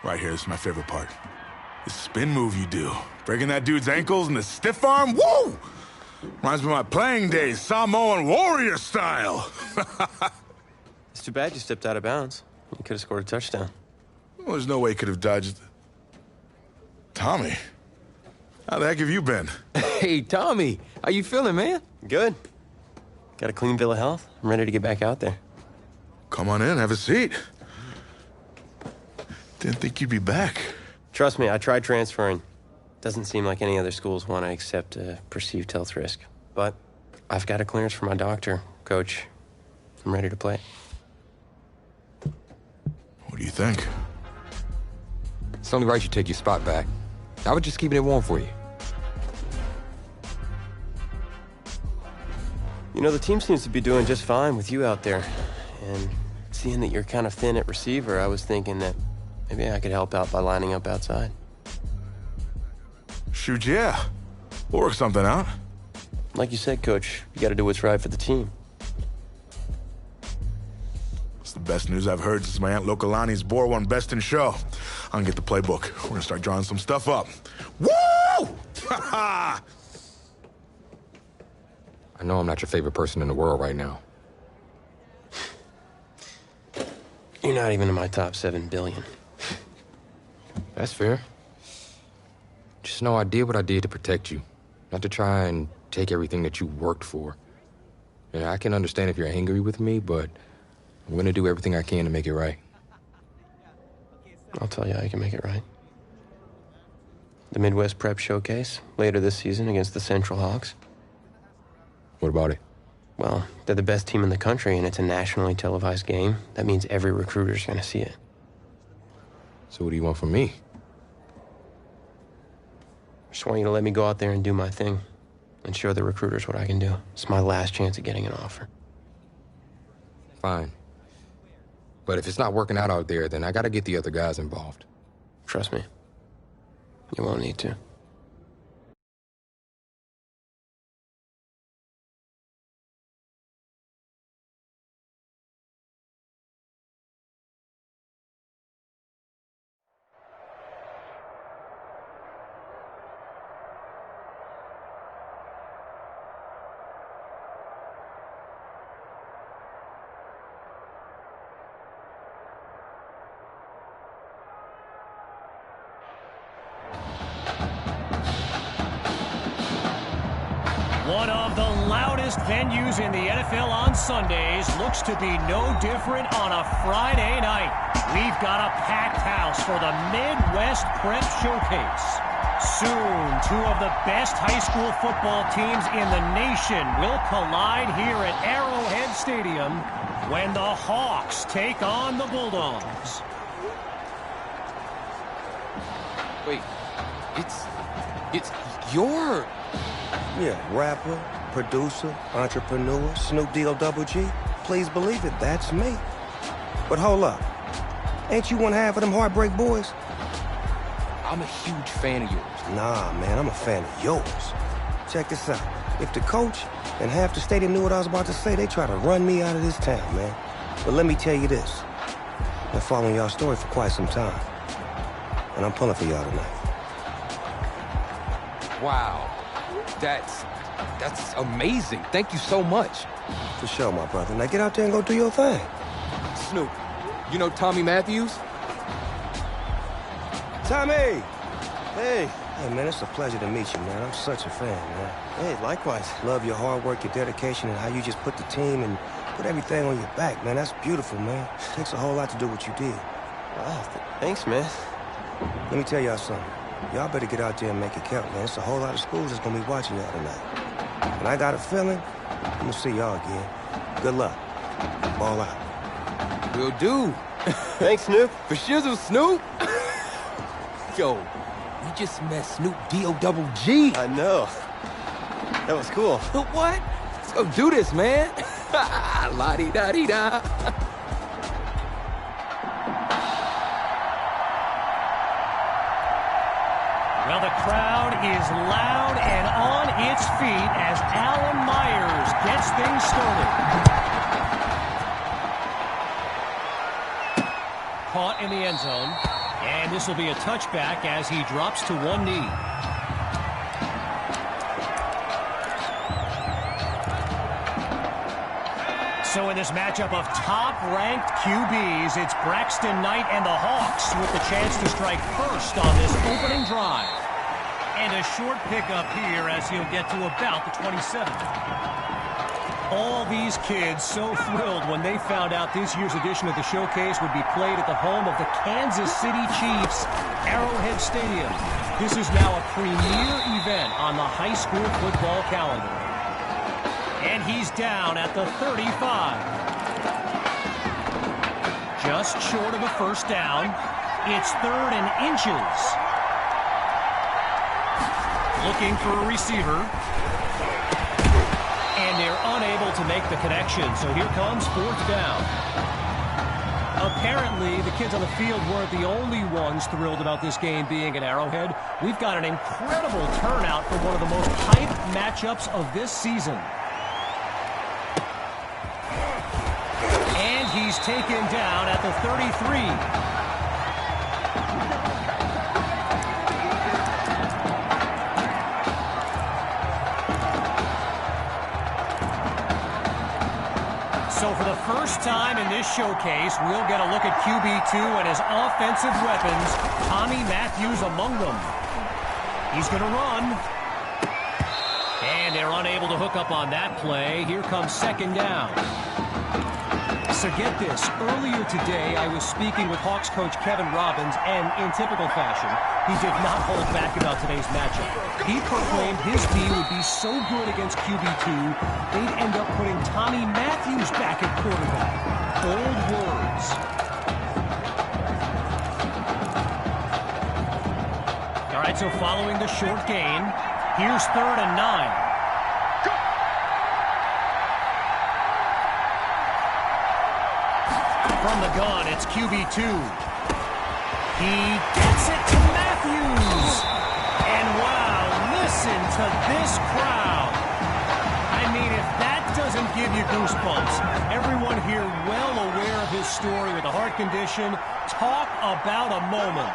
Right here, this is my favorite part. The spin move you do. Breaking that dude's ankles and the stiff arm, woo! Reminds me of my playing days, Samoan warrior style. It's too bad you stepped out of bounds. You could have scored a touchdown. Well, there's no way he could have dodged. Tommy, how the heck have you been? Hey, Tommy, how you feeling, man? Good. Got a clean bill of health. I'm ready to get back out there. Come on in, have a seat. Didn't think you'd be back. Trust me, I tried transferring. Doesn't seem like any other schools want to accept a perceived health risk. But I've got a clearance from my doctor, Coach. I'm ready to play. What do you think? It's only right you take your spot back. I was just keeping it warm for you. You know, the team seems to be doing just fine with you out there. And seeing that you're kind of thin at receiver, I was thinking that maybe I could help out by lining up outside. Shoot, yeah. We'll work something out. Like you said, Coach, you got to do what's right for the team. It's the best news I've heard since my Aunt Lokalani's Boar won Best in Show. I'm gonna get the playbook. We're gonna start drawing some stuff up. Woo! Ha-ha! I know I'm not your favorite person in the world right now. You're not even in my top 7 billion. That's fair. Just know I did what I did to protect you, not to try and take everything that you worked for. And I can understand if you're angry with me, but I'm gonna do everything I can to make it right. I'll tell you how you can make it right. The Midwest Prep Showcase, later this season against the Central Hawks. What about it? Well, they're the best team in the country, and it's a nationally televised game. That means every recruiter's gonna see it. So what do you want from me? Just want you to let me go out there and do my thing and show the recruiters what I can do. It's my last chance at getting an offer. Fine. But if it's not working out there, then I gotta get the other guys involved. Trust me. You won't need to. One of the loudest venues in the NFL on Sundays looks to be no different on a Friday night. We've got a packed house for the Midwest Prep Showcase. Soon, 2 of the best high school football teams in the nation will collide here at Arrowhead Stadium when the Hawks take on the Bulldogs. Wait, it's your... Yeah, rapper, producer, entrepreneur, Snoop D-O-double-G. Please believe it, that's me. But hold up. Ain't you one half of them Heartbreak Boys? I'm a huge fan of yours. Nah, man, I'm a fan of yours. Check this out. If the coach and half the stadium knew what I was about to say, they try to run me out of this town, man. But let me tell you this. I've been following y'all story for quite some time. And I'm pulling for y'all tonight. Wow. That's amazing. Thank you so much. For sure, my brother. Now get out there and go do your thing. Snoop, you know Tommy Matthews? Tommy! Hey. Hey, man, it's a pleasure to meet you, man. I'm such a fan, man. Hey, likewise. Love your hard work, your dedication, and how you just put the team and put everything on your back, man. That's beautiful, man. Takes a whole lot to do what you did. Wow, thanks, man. Let me tell y'all something. Y'all better get out there and make it count, man. It's a whole lot of schools that's gonna be watching y'all tonight. And I got a feeling I'm gonna see y'all again. Good luck. Ball out. Will do. Thanks, Snoop. For shizzle, Snoop. Yo, we just met Snoop D-O-double-G. I know. That was cool. What? Let's go do this, man. La-di-da-di-da. Well, the crowd is loud and on its feet as Alan Myers gets things started. Caught in the end zone. And this will be a touchback as he drops to one knee. So in this matchup of top-ranked QBs, it's Braxton Knight and the Hawks with the chance to strike first on this opening drive. And a short pickup here as he'll get to about the 27. All these kids so thrilled when they found out this year's edition of the showcase would be played at the home of the Kansas City Chiefs, Arrowhead Stadium. This is now a premier event on the high school football calendar. And he's down at the 35. Just short of a first down. It's 3rd and inches. Looking for a receiver. And they're unable to make the connection. So here comes 4th down. Apparently, the kids on the field weren't the only ones thrilled about this game being at Arrowhead. We've got an incredible turnout for one of the most hyped matchups of this season. And he's taken down at the 33. So for the first time in this showcase, we'll get a look at QB2 and his offensive weapons, Tommy Matthews among them. He's going to run. And they're unable to hook up on that play. Here comes 2nd down. So get this, earlier today I was speaking with Hawks coach Kevin Robbins, and in typical fashion, he did not hold back about today's matchup. He proclaimed his D would be so good against QB2, they'd end up putting Tommy Matthews back at quarterback. Bold words. All right, so following the short gain, here's 3rd and 9. From the gun, it's QB2. He gets it to Matthews. And wow, listen to this crowd. I mean, if that doesn't give you goosebumps, everyone here well aware of his story with a heart condition. Talk about a moment.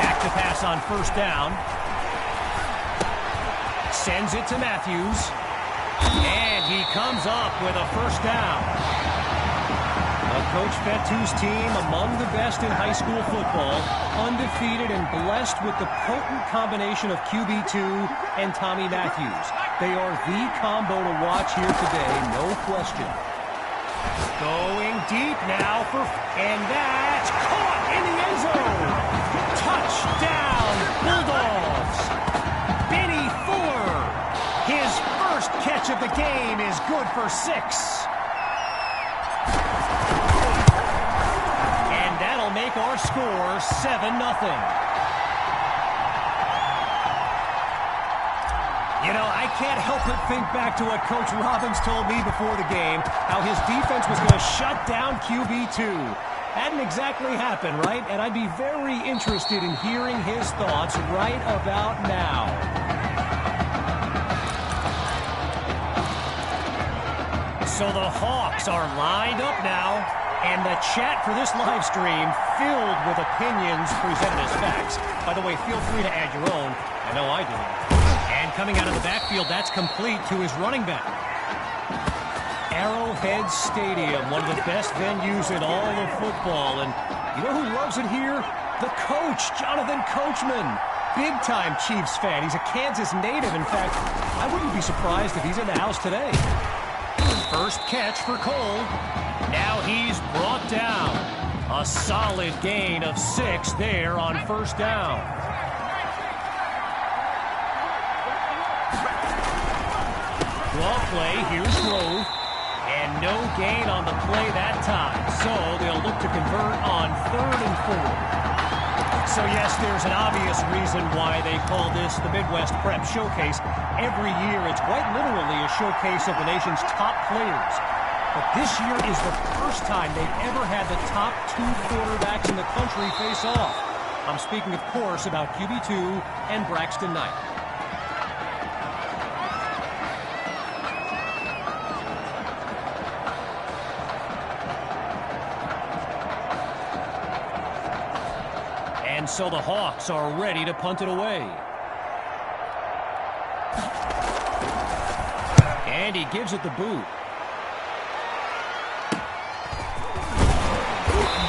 Back to pass on 1st down. Sends it to Matthews. And he comes up with a 1st down. Coach Fetu's team among the best in high school football, undefeated and blessed with the potent combination of QB2 and Tommy Matthews. They are the combo to watch here today, no question. Going deep now and that's caught in the end zone. Touchdown, Bulldogs. Benny Fuller, his first catch of the game is good for 6. And that'll make our score 7-0. You know, I can't help but think back to what Coach Robbins told me before the game, how his defense was going to shut down QB2. Hadn't exactly happened, right? And I'd be very interested in hearing his thoughts right about now. So the Hawks are lined up now, and the chat for this live stream filled with opinions presented as facts. By the way, feel free to add your own. I know I do. And coming out of the backfield, that's complete to his running back. Arrowhead Stadium, one of the best venues in all of football. And you know who loves it here? The coach, Jonathan Coachman. Big-time Chiefs fan. He's a Kansas native. In fact, I wouldn't be surprised if he's in the house today. First catch for Cole. Now he's brought down. A solid gain of 6 there on 1st down. Draw play, here's Grove. And no gain on the play that time. So they'll look to convert on 3rd and 4. So yes, there's an obvious reason why they call this the Midwest Prep Showcase. Every year, it's quite literally a showcase of the nation's top players. But this year is the first time they've ever had the top 2 quarterbacks in the country face off. I'm speaking, of course, about QB2 and Braxton Knight. And so the Hawks are ready to punt it away. And he gives it the boot.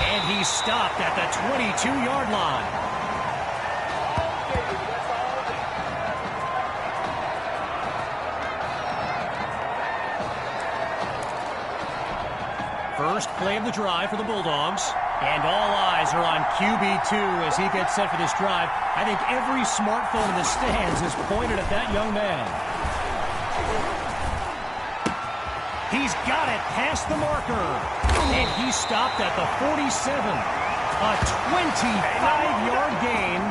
And he's stopped at the 22-yard line. First play of the drive for the Bulldogs. And all eyes are on QB2 as he gets set for this drive. I think every smartphone in the stands is pointed at that young man. He's got it past the marker. And he stopped at the 47. A 25-yard gain.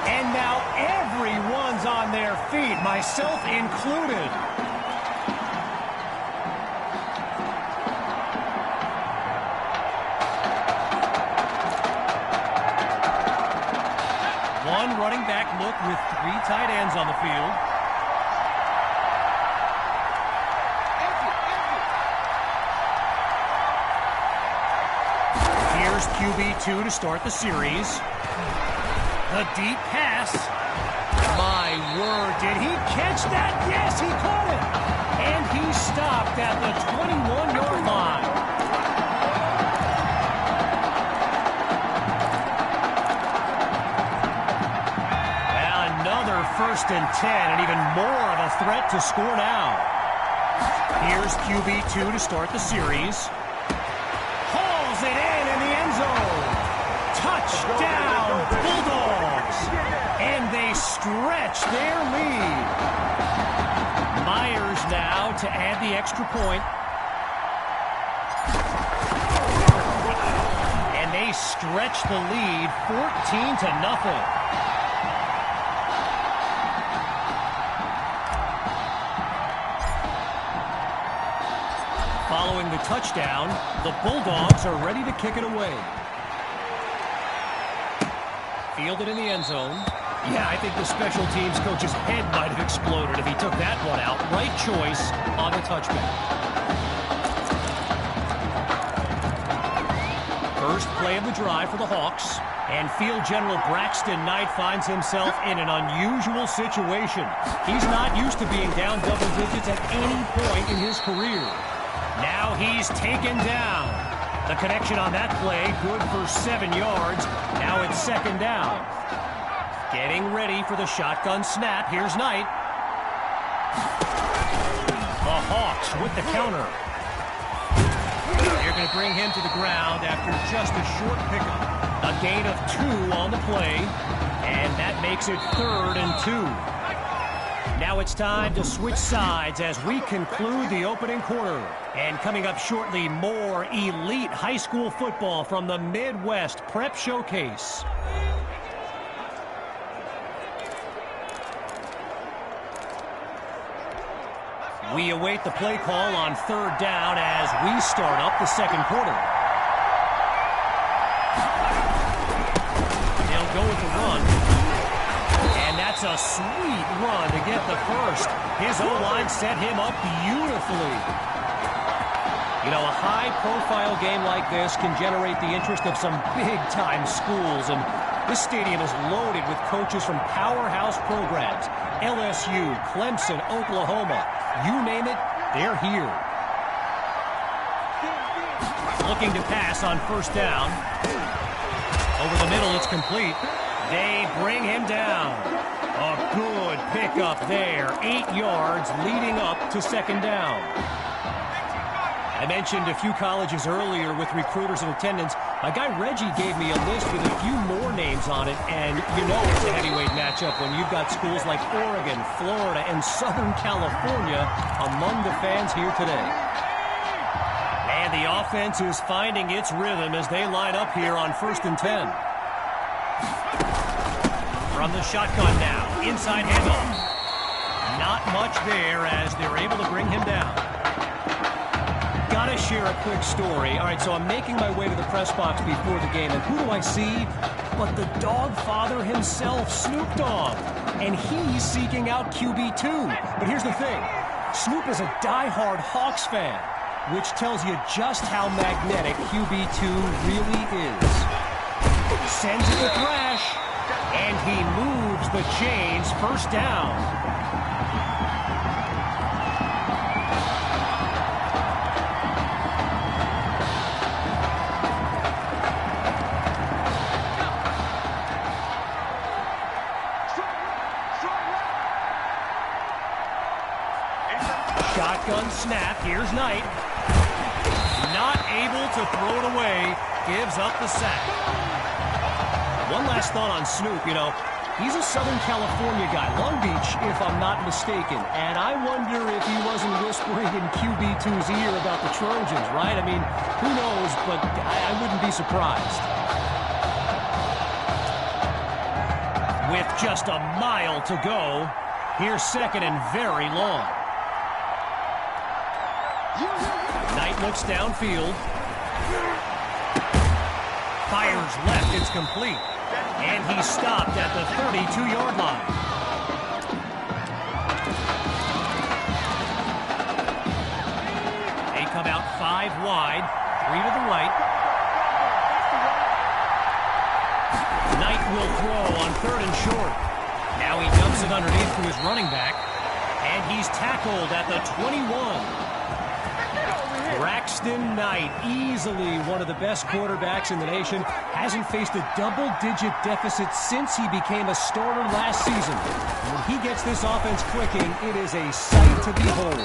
And now everyone's on their feet, myself included. One running back look with 3 tight ends on the field. Here's QB2 to start the series. The deep pass. My word, did he catch that? Yes, he caught it. And he stopped at the 21-yard line. First and 10, and even more of a threat to score now. Here's QB2 to start the series. Hauls it in the end zone. Touchdown, Bulldogs. And they stretch their lead. Myers now to add the extra point. And they stretch the lead 14-0. Following the touchdown, the Bulldogs are ready to kick it away. Fielded in the end zone. Yeah, I think the special teams coach's head might have exploded if he took that one out. Right choice on the touchback. First play of the drive for the Hawks. And field general Braxton Knight finds himself in an unusual situation. He's not used to being down double digits at any point in his career. Now he's taken down. The connection on that play, good for 7 yards. Now it's second down. Getting ready for the shotgun snap. Here's Knight. The Hawks with the counter. They're going to bring him to the ground after just a short pickup. A gain of 2 on the play, and that makes it 3rd and 2. Now it's time to switch sides as we conclude the opening quarter. And coming up shortly, more elite high school football from the Midwest Prep Showcase. We await the play call on 3rd down as we start up the second quarter. They'll go with the run. That's a sweet run to get the first. His O-line set him up beautifully. You know, a high-profile game like this can generate the interest of some big-time schools, and this stadium is loaded with coaches from powerhouse programs. LSU, Clemson, Oklahoma, you name it, they're here. Looking to pass on 1st down. Over the middle, it's complete. They bring him down. A good pickup there. 8 yards leading up to 2nd down. I mentioned a few colleges earlier with recruiters in attendance. My guy Reggie gave me a list with a few more names on it, and you know it's a heavyweight matchup when you've got schools like Oregon, Florida, and Southern California among the fans here today. And the offense is finding its rhythm as they line up here on 1st and 10. From the shotgun now, inside handoff. Not much there as they're able to bring him down. Gotta share a quick story. All right, so I'm making my way to the press box before the game, and who do I see but the dog father himself, Snoop Dogg. And he's seeking out QB2. But here's the thing. Snoop is a diehard Hawks fan, which tells you just how magnetic QB2 really is. Sends it to Thrash. And he moves the chains. First down. Shotgun snap. Here's Knight. Not able to throw it away. Gives up the sack. One last thought on Snoop. You know, he's a Southern California guy. Long Beach, if I'm not mistaken. And I wonder if he wasn't whispering in QB2's ear about the Trojans, right? I mean, who knows, but I wouldn't be surprised. With just a mile to go, here's second and very long. Knight looks downfield. Fires left, it's complete. And he stopped at the 32-yard line. They come out 5 wide, 3 to the right. Knight will throw on 3rd and short. Now he dumps it underneath to his running back. And he's tackled at the 21. Braxton Knight, easily one of the best quarterbacks in the nation, hasn't faced a double-digit deficit since he became a starter last season. When he gets this offense clicking, it is a sight to behold.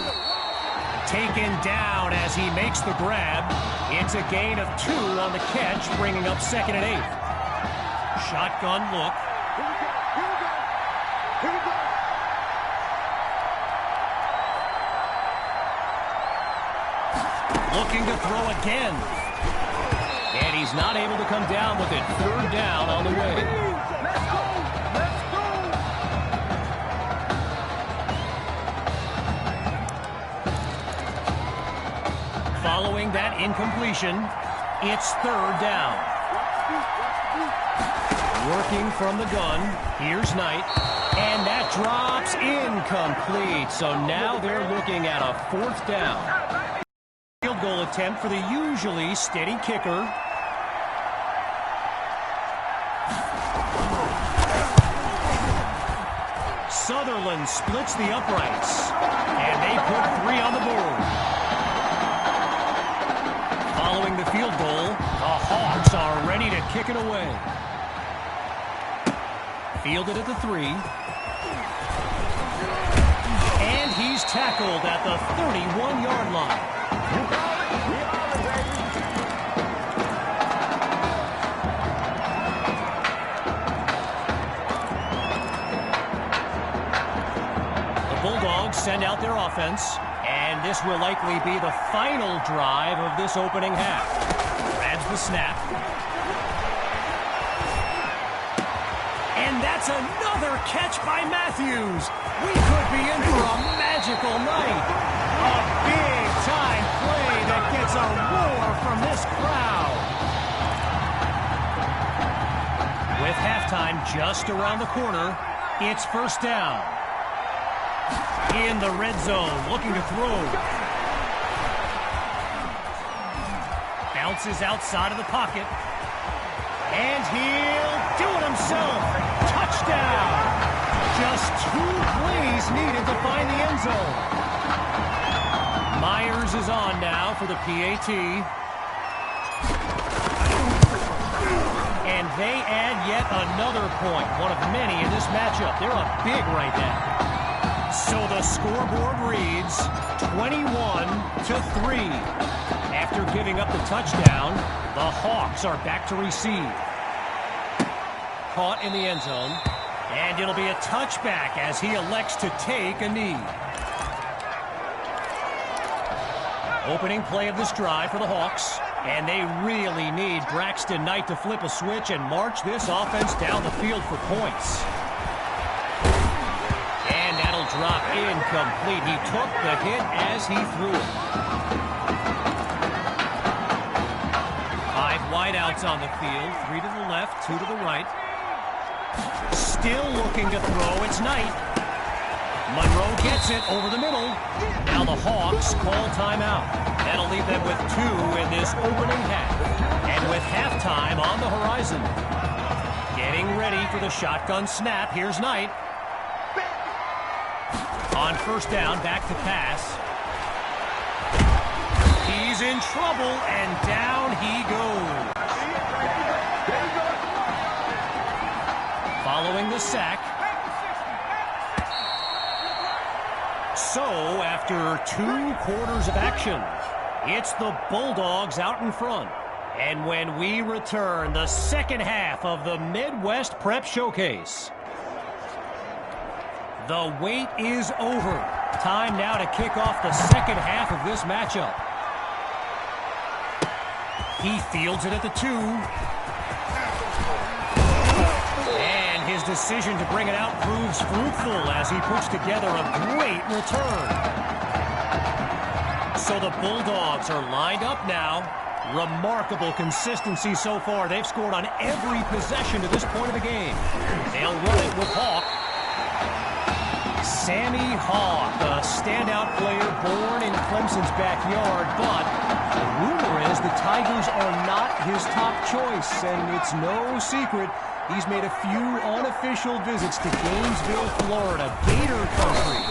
Taken down as he makes the grab. It's a gain of 2 on the catch, bringing up 2nd and 8. Shotgun look. Here we go. Looking to throw again. And he's not able to come down with it. 3rd down on the way. Let's go! Let's go! Following that incompletion, it's 3rd down. Working from the gun. Here's Knight. And that drops incomplete. So now they're looking at a 4th down. Field goal attempt for the usually steady kicker. Sutherland splits the uprights. And they put 3 on the board. Following the field goal, the Hawks are ready to kick it away. Fielded at the 3. And he's tackled at the 31-yard line. The Bulldogs send out their offense, and this will likely be the final drive of this opening half. Grabs the snap. And that's another catch by Matthews. We could be in for a magical night. A big-time play that gets a roar from this crowd. With halftime just around the corner, it's 1st down. In the red zone, looking to throw. Bounces outside of the pocket. And he'll do it himself. Touchdown. Just 2 plays needed to find the end zone. Myers is on now for the PAT. And they add yet another point, one of many in this matchup. They're up big right now. So the scoreboard reads 21-3. After giving up the touchdown, the Hawks are back to receive. Caught in the end zone. And it'll be a touchback as he elects to take a knee. Opening play of this drive for the Hawks. And they really need Braxton Knight to flip a switch and march this offense down the field for points. And that'll drop incomplete. He took the hit as he threw it. 5 wideouts on the field. 3 to the left, 2 to the right. Still looking to throw. It's Knight. Monroe gets it over the middle. Now the Hawks call timeout. That'll leave them with 2 in this opening half. And with halftime on the horizon, getting ready. ready for the shotgun snap. Here's Knight. On first down, back to pass. He's in trouble, and down he goes. Following the sack. So, after 2 quarters of action, it's the Bulldogs out in front. And when we return, the second half of the Midwest Prep Showcase. The wait is over. Time now to kick off the second half of this matchup. He fields it at the 2. And his decision to bring it out proves fruitful as he puts together a great return. So the Bulldogs are lined up now. Remarkable consistency so far. They've scored on every possession to this point of the game. They'll run it with Hawk. Sammy Hawk, a standout player born in Clemson's backyard, but the rumor is the Tigers are not his top choice, and it's no secret he's made a few unofficial visits to Gainesville, Florida, Gator country.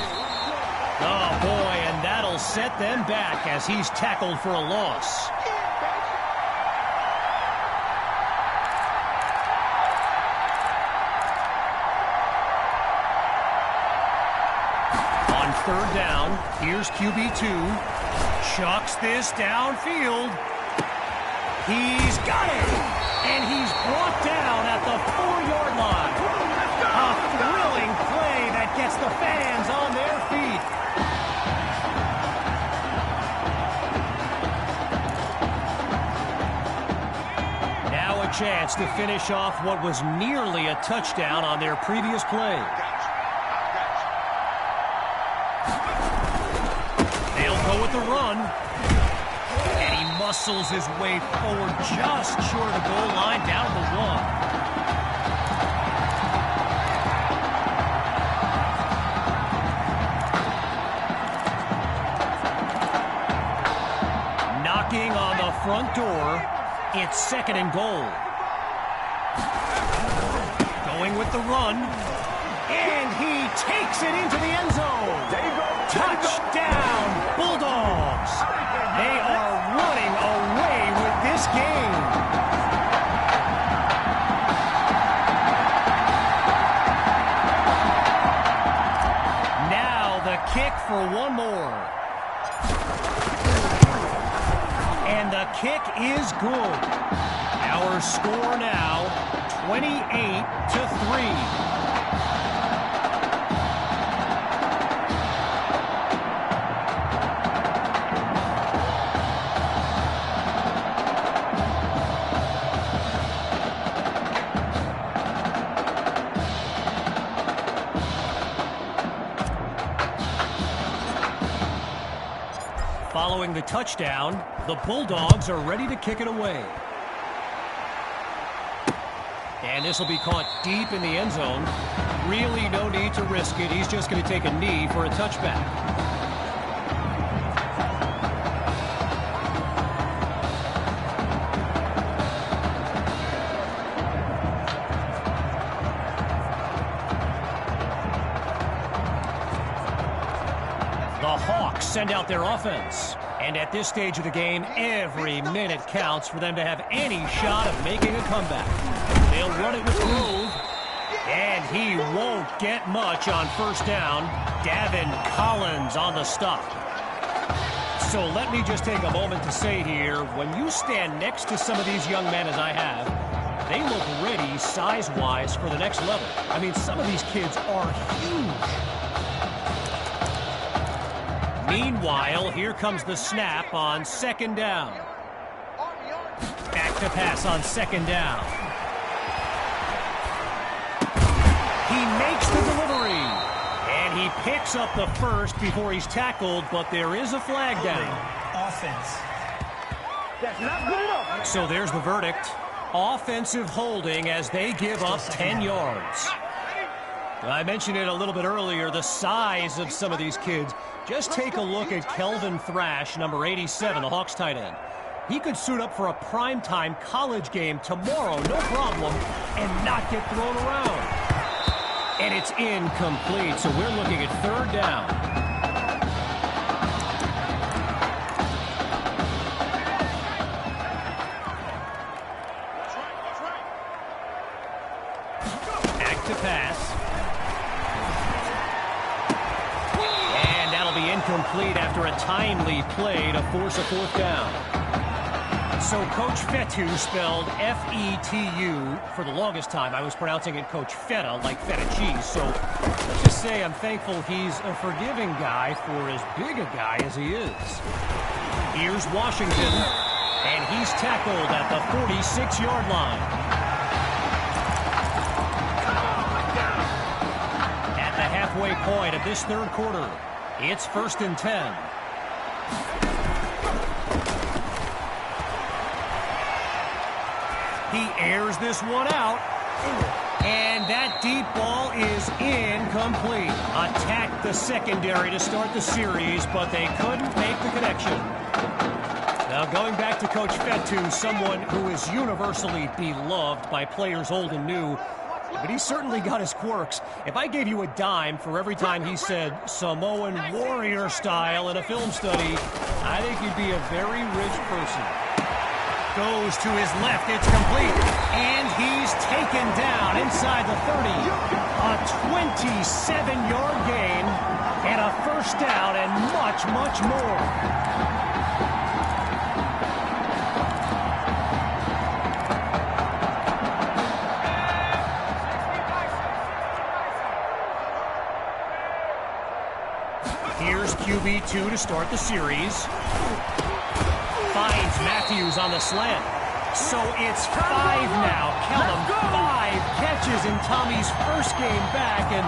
Oh boy, and that'll set them back as he's tackled for a loss. Third down, here's QB2, chucks this downfield, he's got it, and he's brought down at the 4-yard line. A thrilling play that gets the fans on their feet. Now a chance to finish off what was nearly a touchdown on their previous play. With the run, and he muscles his way forward just short of the goal line, down to the 1. Knocking on the front door, it's 2nd and goal. Going with the run, and he takes it into the end zone. There you go. Touchdown, Bulldogs! They are running away with this game. Now the kick for one more. And the kick is good. Our score now, 28-3. Following the touchdown, the Bulldogs are ready to kick it away. And this will be caught deep in the end zone. Really no need to risk it. He's just going to take a knee for a touchback. The Hawks send out their offense. And at this stage of the game, every minute counts for them to have any shot of making a comeback. They'll run it with Grove. And he won't get much on first down. Davin Collins on the stop. So let me just take a moment to say here, when you stand next to some of these young men as I have, they look ready size-wise for the next level. I mean, some of these kids are huge. Meanwhile, here comes the snap on 2nd down. Back to pass on 2nd down. He makes the delivery. And he picks up the first before he's tackled, but there is a flag down. Offense. That's not good enough. So there's the verdict. Offensive holding as they give up 10 yards. I mentioned it a little bit earlier, the size of some of these kids. Just take a look at Kelvin Thrash, number 87, the Hawks tight end. He could suit up for a primetime college game tomorrow, no problem, and not get thrown around. And it's incomplete, so we're looking at third down. Back to pass. And that'll be incomplete after a timely play to force a fourth down. So Coach Fetu, spelled F-E-T-U. For the longest time, I was pronouncing it Coach Feta, like feta cheese. So let's just say I'm thankful he's a forgiving guy for as big a guy as he is. Here's Washington, and he's tackled at the 46-yard line. At the halfway point of this third quarter, it's 1st and 10. He airs this one out, and that deep ball is incomplete. Attacked the secondary to start the series, but they couldn't make the connection. Now going back to Coach Fetu, someone who is universally beloved by players old and new, but he's certainly got his quirks. If I gave you a dime for every time he said Samoan warrior style in a film study, I think you'd be a very rich person. Goes to his left, it's complete, and he's taken down inside the 30. A 27-yard gain, and a first down, and much, much more. Here's QB2 to start the series. Finds Matthews on the slant. So it's 5 now. Count them, 5 catches in Tommy's first game back, and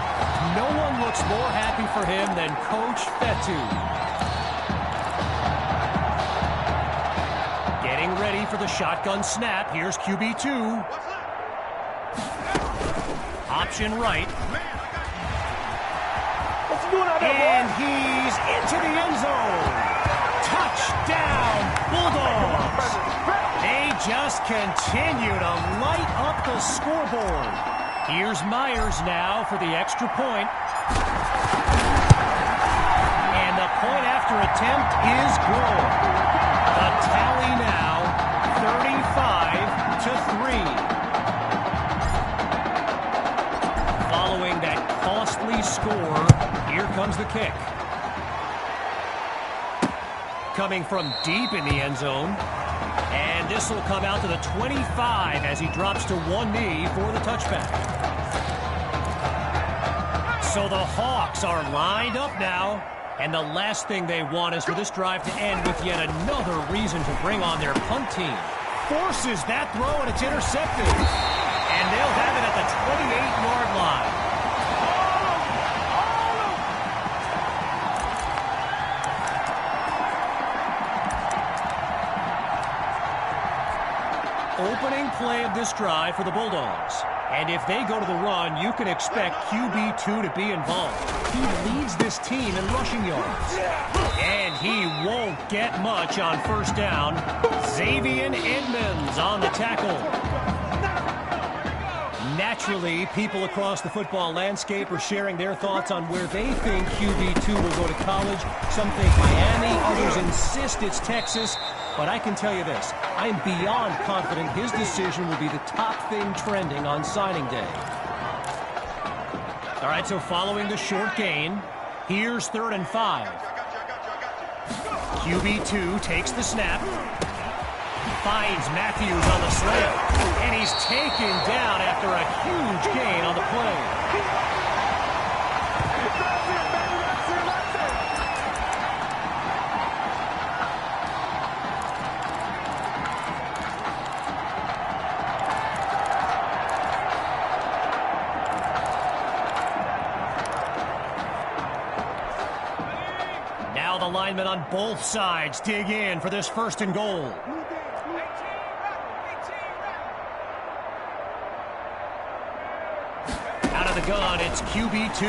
no one looks more happy for him than Coach Fetu. Getting ready for the shotgun snap. Here's QB2. Option right. And he's into the end zone. Touchdown, Bulldogs. They just continue to light up the scoreboard. Here's Myers now for the extra point. And the point after attempt is good. The tally now, 35-3. Following that costly score, here comes the kick. Coming from deep in the end zone. And this will come out to the 25 as he drops to one knee for the touchback. So the Hawks are lined up now. And the last thing they want is for this drive to end with yet another reason to bring on their punt team. Forces that throw, and it's intercepted. And they'll have it at the 28-yard line. Opening play of this drive for the Bulldogs. And if they go to the run, you can expect QB2 to be involved. He leads this team in rushing yards. And he won't get much on first down. Xavier Edmonds on the tackle. Naturally, people across the football landscape are sharing their thoughts on where they think QB2 will go to college. Some think Miami, others insist it's Texas. But I can tell you this, I am beyond confident his decision will be the top thing trending on signing day. All right, so following the short gain, here's 3rd and 5. QB2 takes the snap, finds Matthews on the slant, and he's taken down after a huge gain on the play. Linemen on both sides dig in for this 1st and goal. Out of the gun, it's QB2.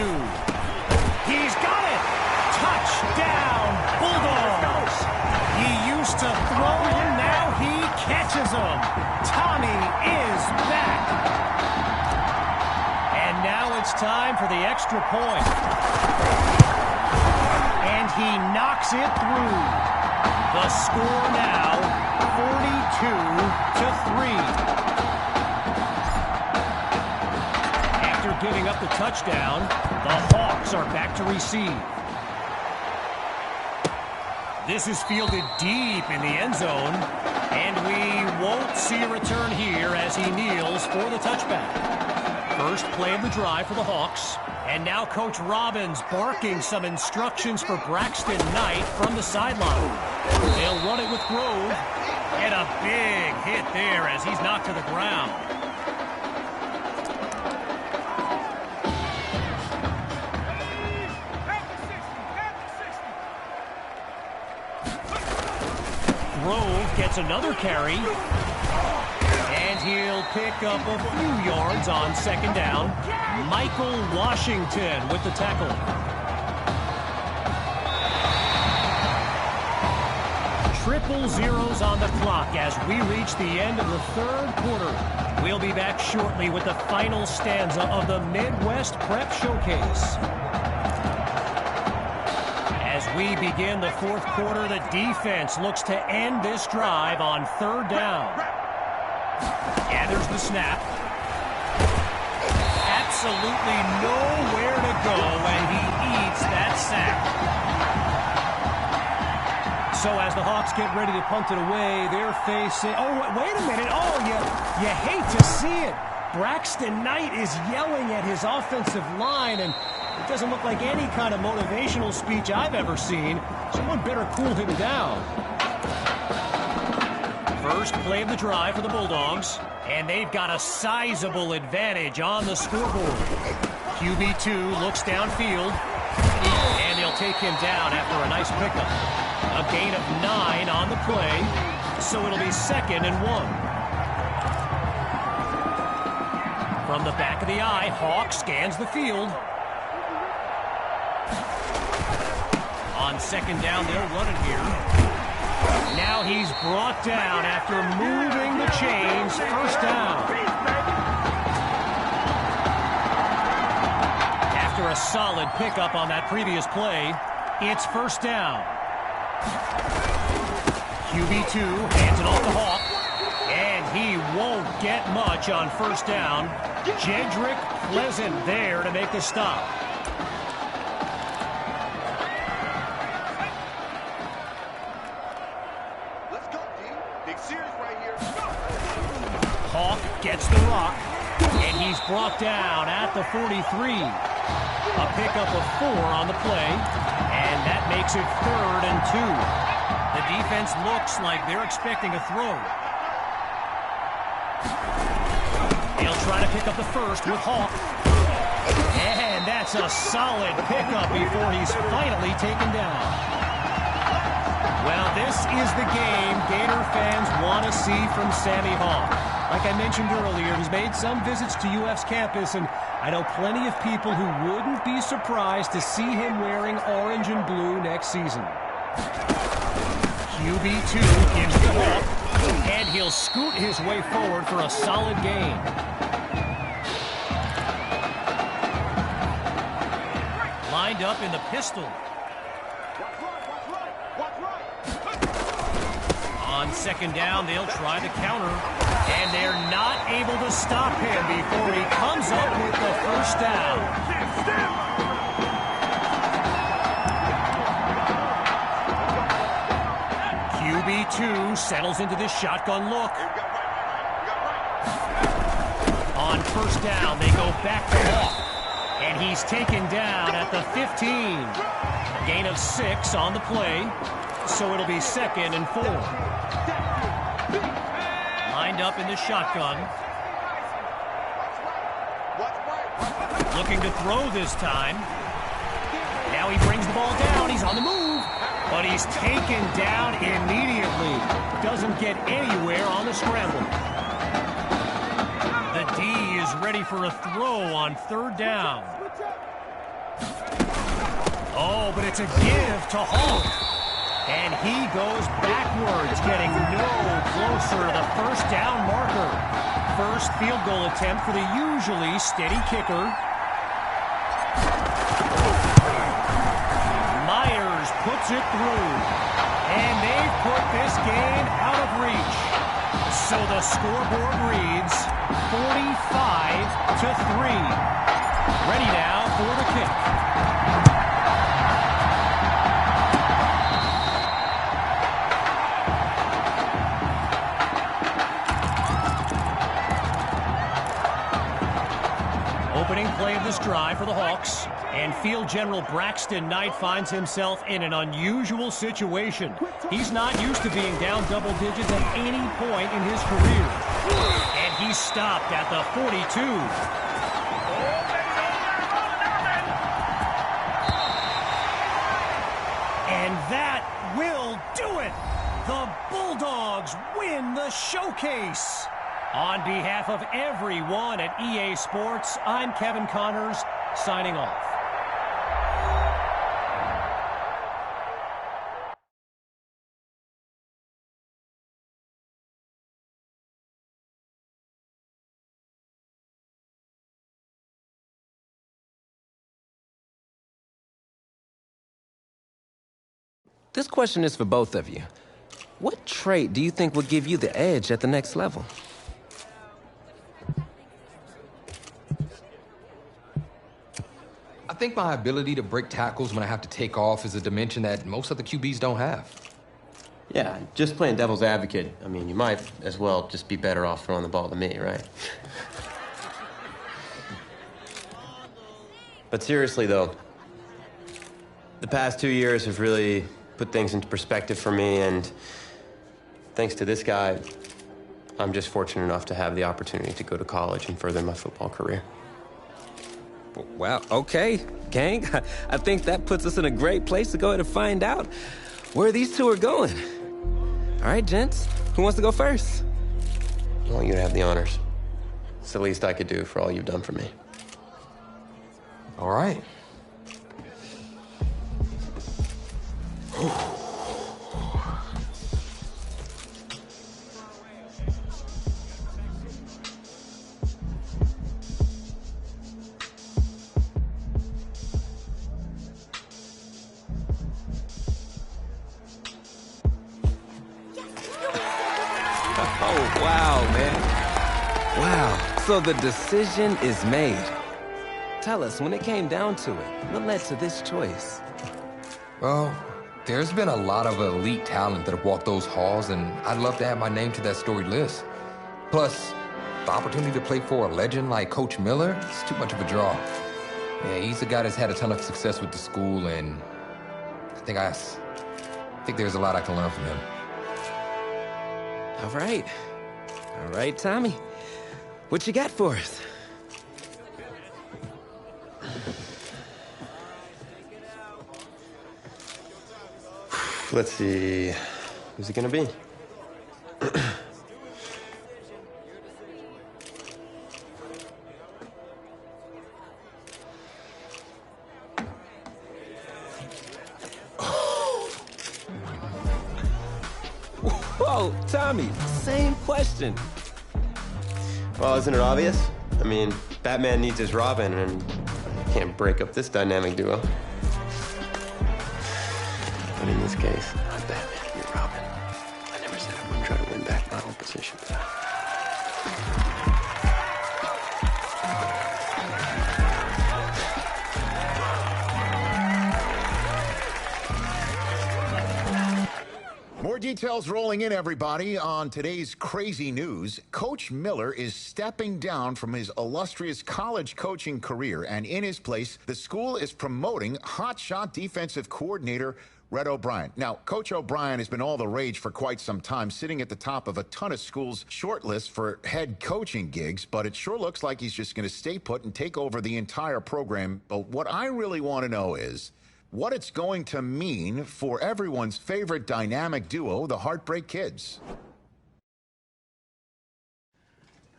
He's got it! Touchdown, Bulldogs! He used to throw, now athleticism. Tommy is back. And now it's time for the extra point. And he knocks it through. The score now, 42-3. After giving up the touchdown, the Hawks are back to receive. This is fielded deep in the end zone, and we won't see a return here as he kneels for the touchback. First play of the drive for the Hawks, and now Coach Robbins barking some instructions for Braxton Knight from the sideline. They'll run it with Grove, and a big hit there as he's knocked to the ground. Grove gets another carry, and he'll pick up a few yards on second down. Michael Washington with the tackle. Triple zeros on the clock as we reach the end of the third quarter. We'll be back shortly with the final stanza of the Midwest Prep Showcase. As we begin the fourth quarter, the defense looks to end this drive on third down. Gathers the snap. Absolutely nowhere to go, and he eats that sack. So as the Hawks get ready to punt it away, they're facing... Oh, wait a minute. Oh, you hate to see it. Braxton Knight is yelling at his offensive line, and it doesn't look like any kind of motivational speech I've ever seen. Someone better cool him down. First play of the drive for the Bulldogs, and they've got a sizable advantage on the scoreboard. QB2 looks downfield, and they'll take him down after a nice pickup. A gain of 9 on the play, so it'll be 2nd and 1. From the back of the eye, Hawk scans the field. On second down, they'll run it here. Now he's brought down after moving the chains. First down. After a solid pickup on that previous play, it's first down. QB2 hands it off to Hawk, and he won't get much on first down. Jedrick Pleasant there to make the stop. Let's go, D. Big series right here. Hawk gets the rock, and he's brought down at the 43. A pickup of 4 on the play, and that makes it 3rd and 2. The defense looks like they're expecting a throw. He'll try to pick up the first with Hawk. And that's a solid pickup before he's finally taken down. Well, this is the game Gator fans want to see from Sammy Hawk. Like I mentioned earlier, he's made some visits to UF's campus, and I know plenty of people who wouldn't be surprised to see him wearing orange and blue next season. QB2 gives the Hawk, and he'll scoot his way forward for a solid gain. Lined up in the pistol. On second down, they'll try the counter, and they're not able to stop him before he comes up with the first down. QB2 settles into this shotgun look. On first down, they go back to Hawk, and he's taken down at the 15. Gain of 6 on the play, so it'll be 2nd and 4. Lined up in the shotgun. Looking to throw this time. Now he brings the ball down. He's on the move, but he's taken down immediately. Doesn't get anywhere on the scramble. The D is ready for a throw on third down. Oh, but it's a give to Hawk. And he goes backwards, getting no closer to the first down marker. First field goal attempt for the usually steady kicker. Myers puts it through. And they've put this game out of reach. So the scoreboard reads 45-3. Ready now for the kick. Opening play of this drive for the Hawks. And field general Braxton Knight finds himself in an unusual situation. He's not used to being down double digits at any point in his career. And he's stopped at the 42. And that will do it. The Bulldogs win the showcase. On behalf of everyone at EA Sports, I'm Kevin Connors, signing off. This question is for both of you. What trait do you think will give you the edge at the next level? I think my ability to break tackles when I have to take off is a dimension that most other QBs don't have. Yeah, just playing devil's advocate. I mean, you might as well just be better off throwing the ball to me, right? But seriously, though, the past 2 years have really put things into perspective for me, and thanks to this guy, I'm just fortunate enough to have the opportunity to go to college and further my football career. Well, okay, gang. I think that puts us in a great place to go ahead and find out where these two are going. All right, gents, who wants to go first? I want you to have the honors. It's the least I could do for all you've done for me. All right. Oh, wow, man. Wow. So the decision is made. Tell us, when it came down to it, what led to this choice? Well, there's been a lot of elite talent that have walked those halls, and I'd love to add my name to that storied list. Plus, the opportunity to play for a legend like Coach Miller is too much of a draw. Yeah, he's a guy that's had a ton of success with the school, and I think there's a lot I can learn from him. All right. All right, Tommy. What you got for us? Let's see. Who's it gonna be? Whoa, Tommy, same question. Well, isn't it obvious? I mean, Batman needs his Robin, and can't break up this dynamic duo. But in this case, I'm Batman, you're Robin. I never said I wouldn't try to win back my own position, but More details rolling in, everybody. On today's crazy news, Coach Miller is stepping down from his illustrious college coaching career, and in his place, the school is promoting hotshot defensive coordinator Red O'Brien. Now, Coach O'Brien has been all the rage for quite some time, sitting at the top of a ton of schools' shortlists for head coaching gigs, but it sure looks like he's just going to stay put and take over the entire program. But what I really want to know is what it's going to mean for everyone's favorite dynamic duo, the Heartbreak Kids.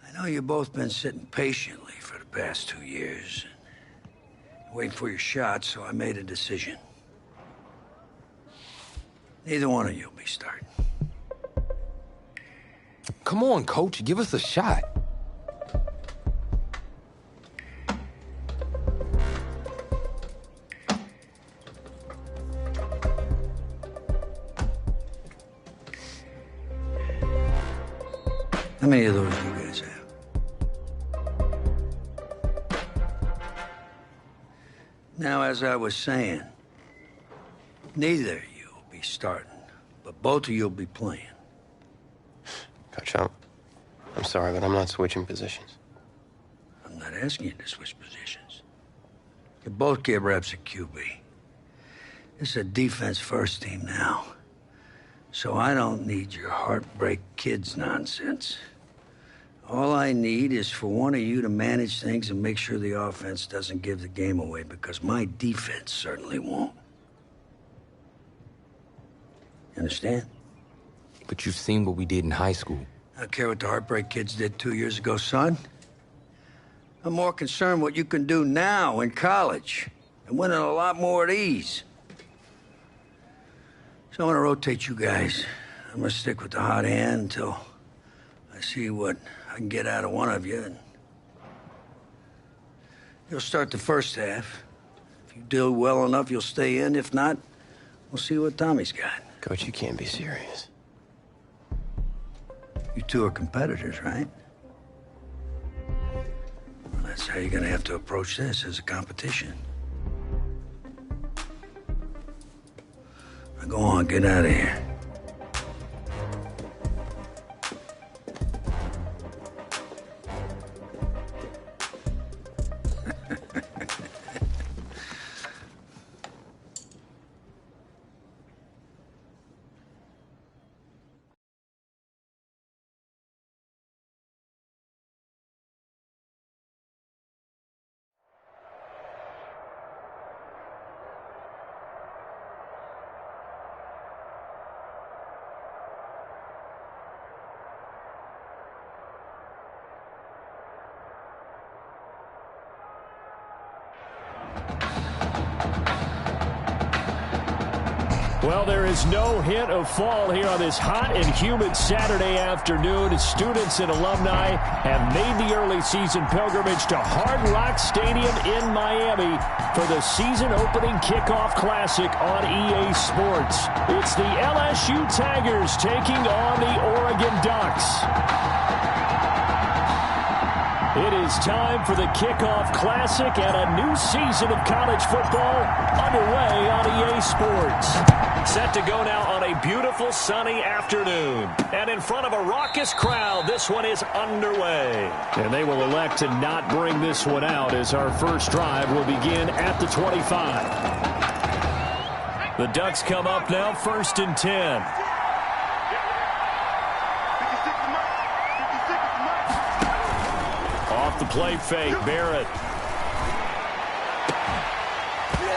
I know you've both been sitting patiently for the past 2 years, waiting for your shot, so I made a decision. Neither one of you will be starting. Come on, Coach. Give us a shot. How many of those do you guys have? Now, as I was saying, neither of you will be starting, but both of you will be playing. Coach, I'm sorry, but I'm not switching positions. I'm not asking you to switch positions. You both get reps at QB. This is a defense-first team now. So I don't need your heartbreak kids nonsense. All I need is for one of you to manage things and make sure the offense doesn't give the game away, because my defense certainly won't. Understand? But you've seen what we did in high school. I don't care what the heartbreak kids did 2 years ago, son. I'm more concerned what you can do now in college and winning a lot more at ease. So I'm gonna rotate you guys. I'm gonna stick with the hot hand until I see what I can get out of one of you. And you'll start the first half. If you do well enough, you'll stay in. If not, we'll see what Tommy's got. Coach, you can't be serious. You two are competitors, right? Well, that's how you're gonna have to approach this, as a competition. Now go on, get out of here. Well, there is no hint of fall here on this hot and humid Saturday afternoon. Students and alumni have made the early season pilgrimage to Hard Rock Stadium in Miami for the season-opening kickoff classic on EA Sports. It's the LSU Tigers taking on the Oregon Ducks. It is time for the kickoff classic and a new season of college football underway on EA Sports. Set to go now on a beautiful sunny afternoon. And in front of a raucous crowd, this one is underway. And they will elect to not bring this one out, as our first drive will begin at the 25. The Ducks come up now, 1st and 10. Off the play fake, Barrett.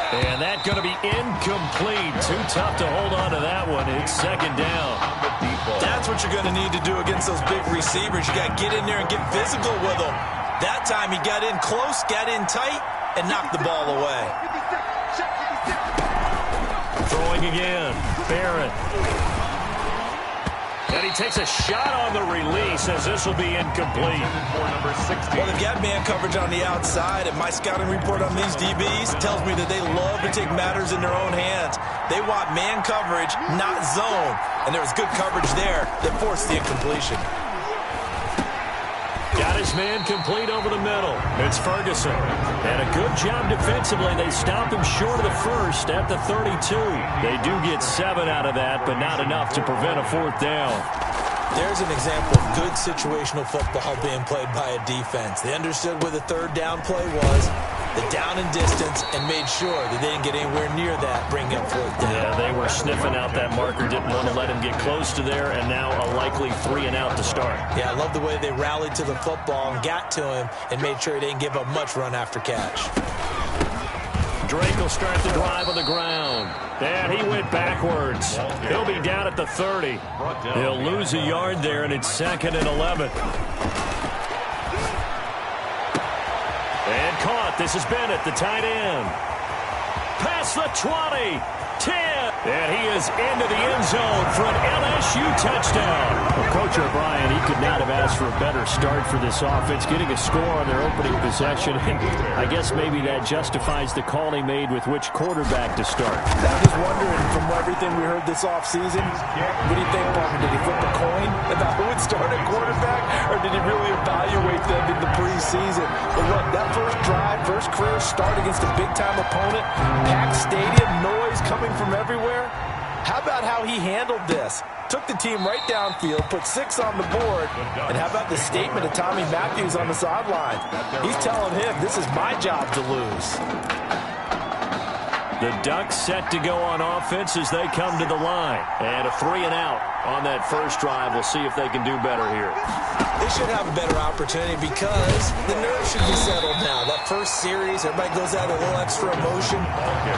And that's going to be incomplete. Too tough to hold on to that one. It's 2nd down. That's what you're going to need to do against those big receivers. You got to get in there and get physical with them. That time he got in close, got in tight, and knocked the ball away. Throwing again. Barrett. And he takes a shot on the release, as this will be incomplete. Well, they've got man coverage on the outside, and my scouting report on these DBs tells me that they love to take matters in their own hands. They want man coverage, not zone. And there was good coverage there that forced the incompletion. Got his man complete over the middle. It's Ferguson. And a good job defensively. They stop him short of the first at the 32. They do get 7 out of that, but not enough to prevent a 4th down. There's an example of good situational football being played by a defense. They understood where the 3rd down play was, the down and distance, and made sure that they didn't get anywhere near that, bringing up 4th down. Yeah, they were sniffing out that marker, didn't want to let him get close to there, and now a likely 3 and out to start. Yeah, I love the way they rallied to the football and got to him and made sure he didn't give up much run after catch. Drake will start the drive on the ground. And he went backwards. He'll be down at the 30. He'll lose a yard there, and it's 2nd and 11. And caught. This is Bennett, the tight end. Past the 20. 10. And he is into the end zone for an LSU touchdown. Well, Coach O'Brien, he could not have asked for a better start for this offense, getting a score on their opening possession. And I guess maybe that justifies the call he made with which quarterback to start. I'm just wondering, from everything we heard this offseason, what do you think, Parker? Did he flip a coin about who would start at quarterback, or did he really evaluate them in the preseason? But look, that first drive, first career start against a big-time opponent, packed stadium, noise coming from everywhere. How about how he handled this? Took the team right downfield, put 6 on the board, and how about the statement of Tommy Matthews on the sideline? He's telling him, this is my job to lose. The Ducks set to go on offense as they come to the line. And a 3 and out on that first drive. We'll see if they can do better here. They should have a better opportunity because the nerves should be settled now. That first series, everybody goes out with a little extra emotion.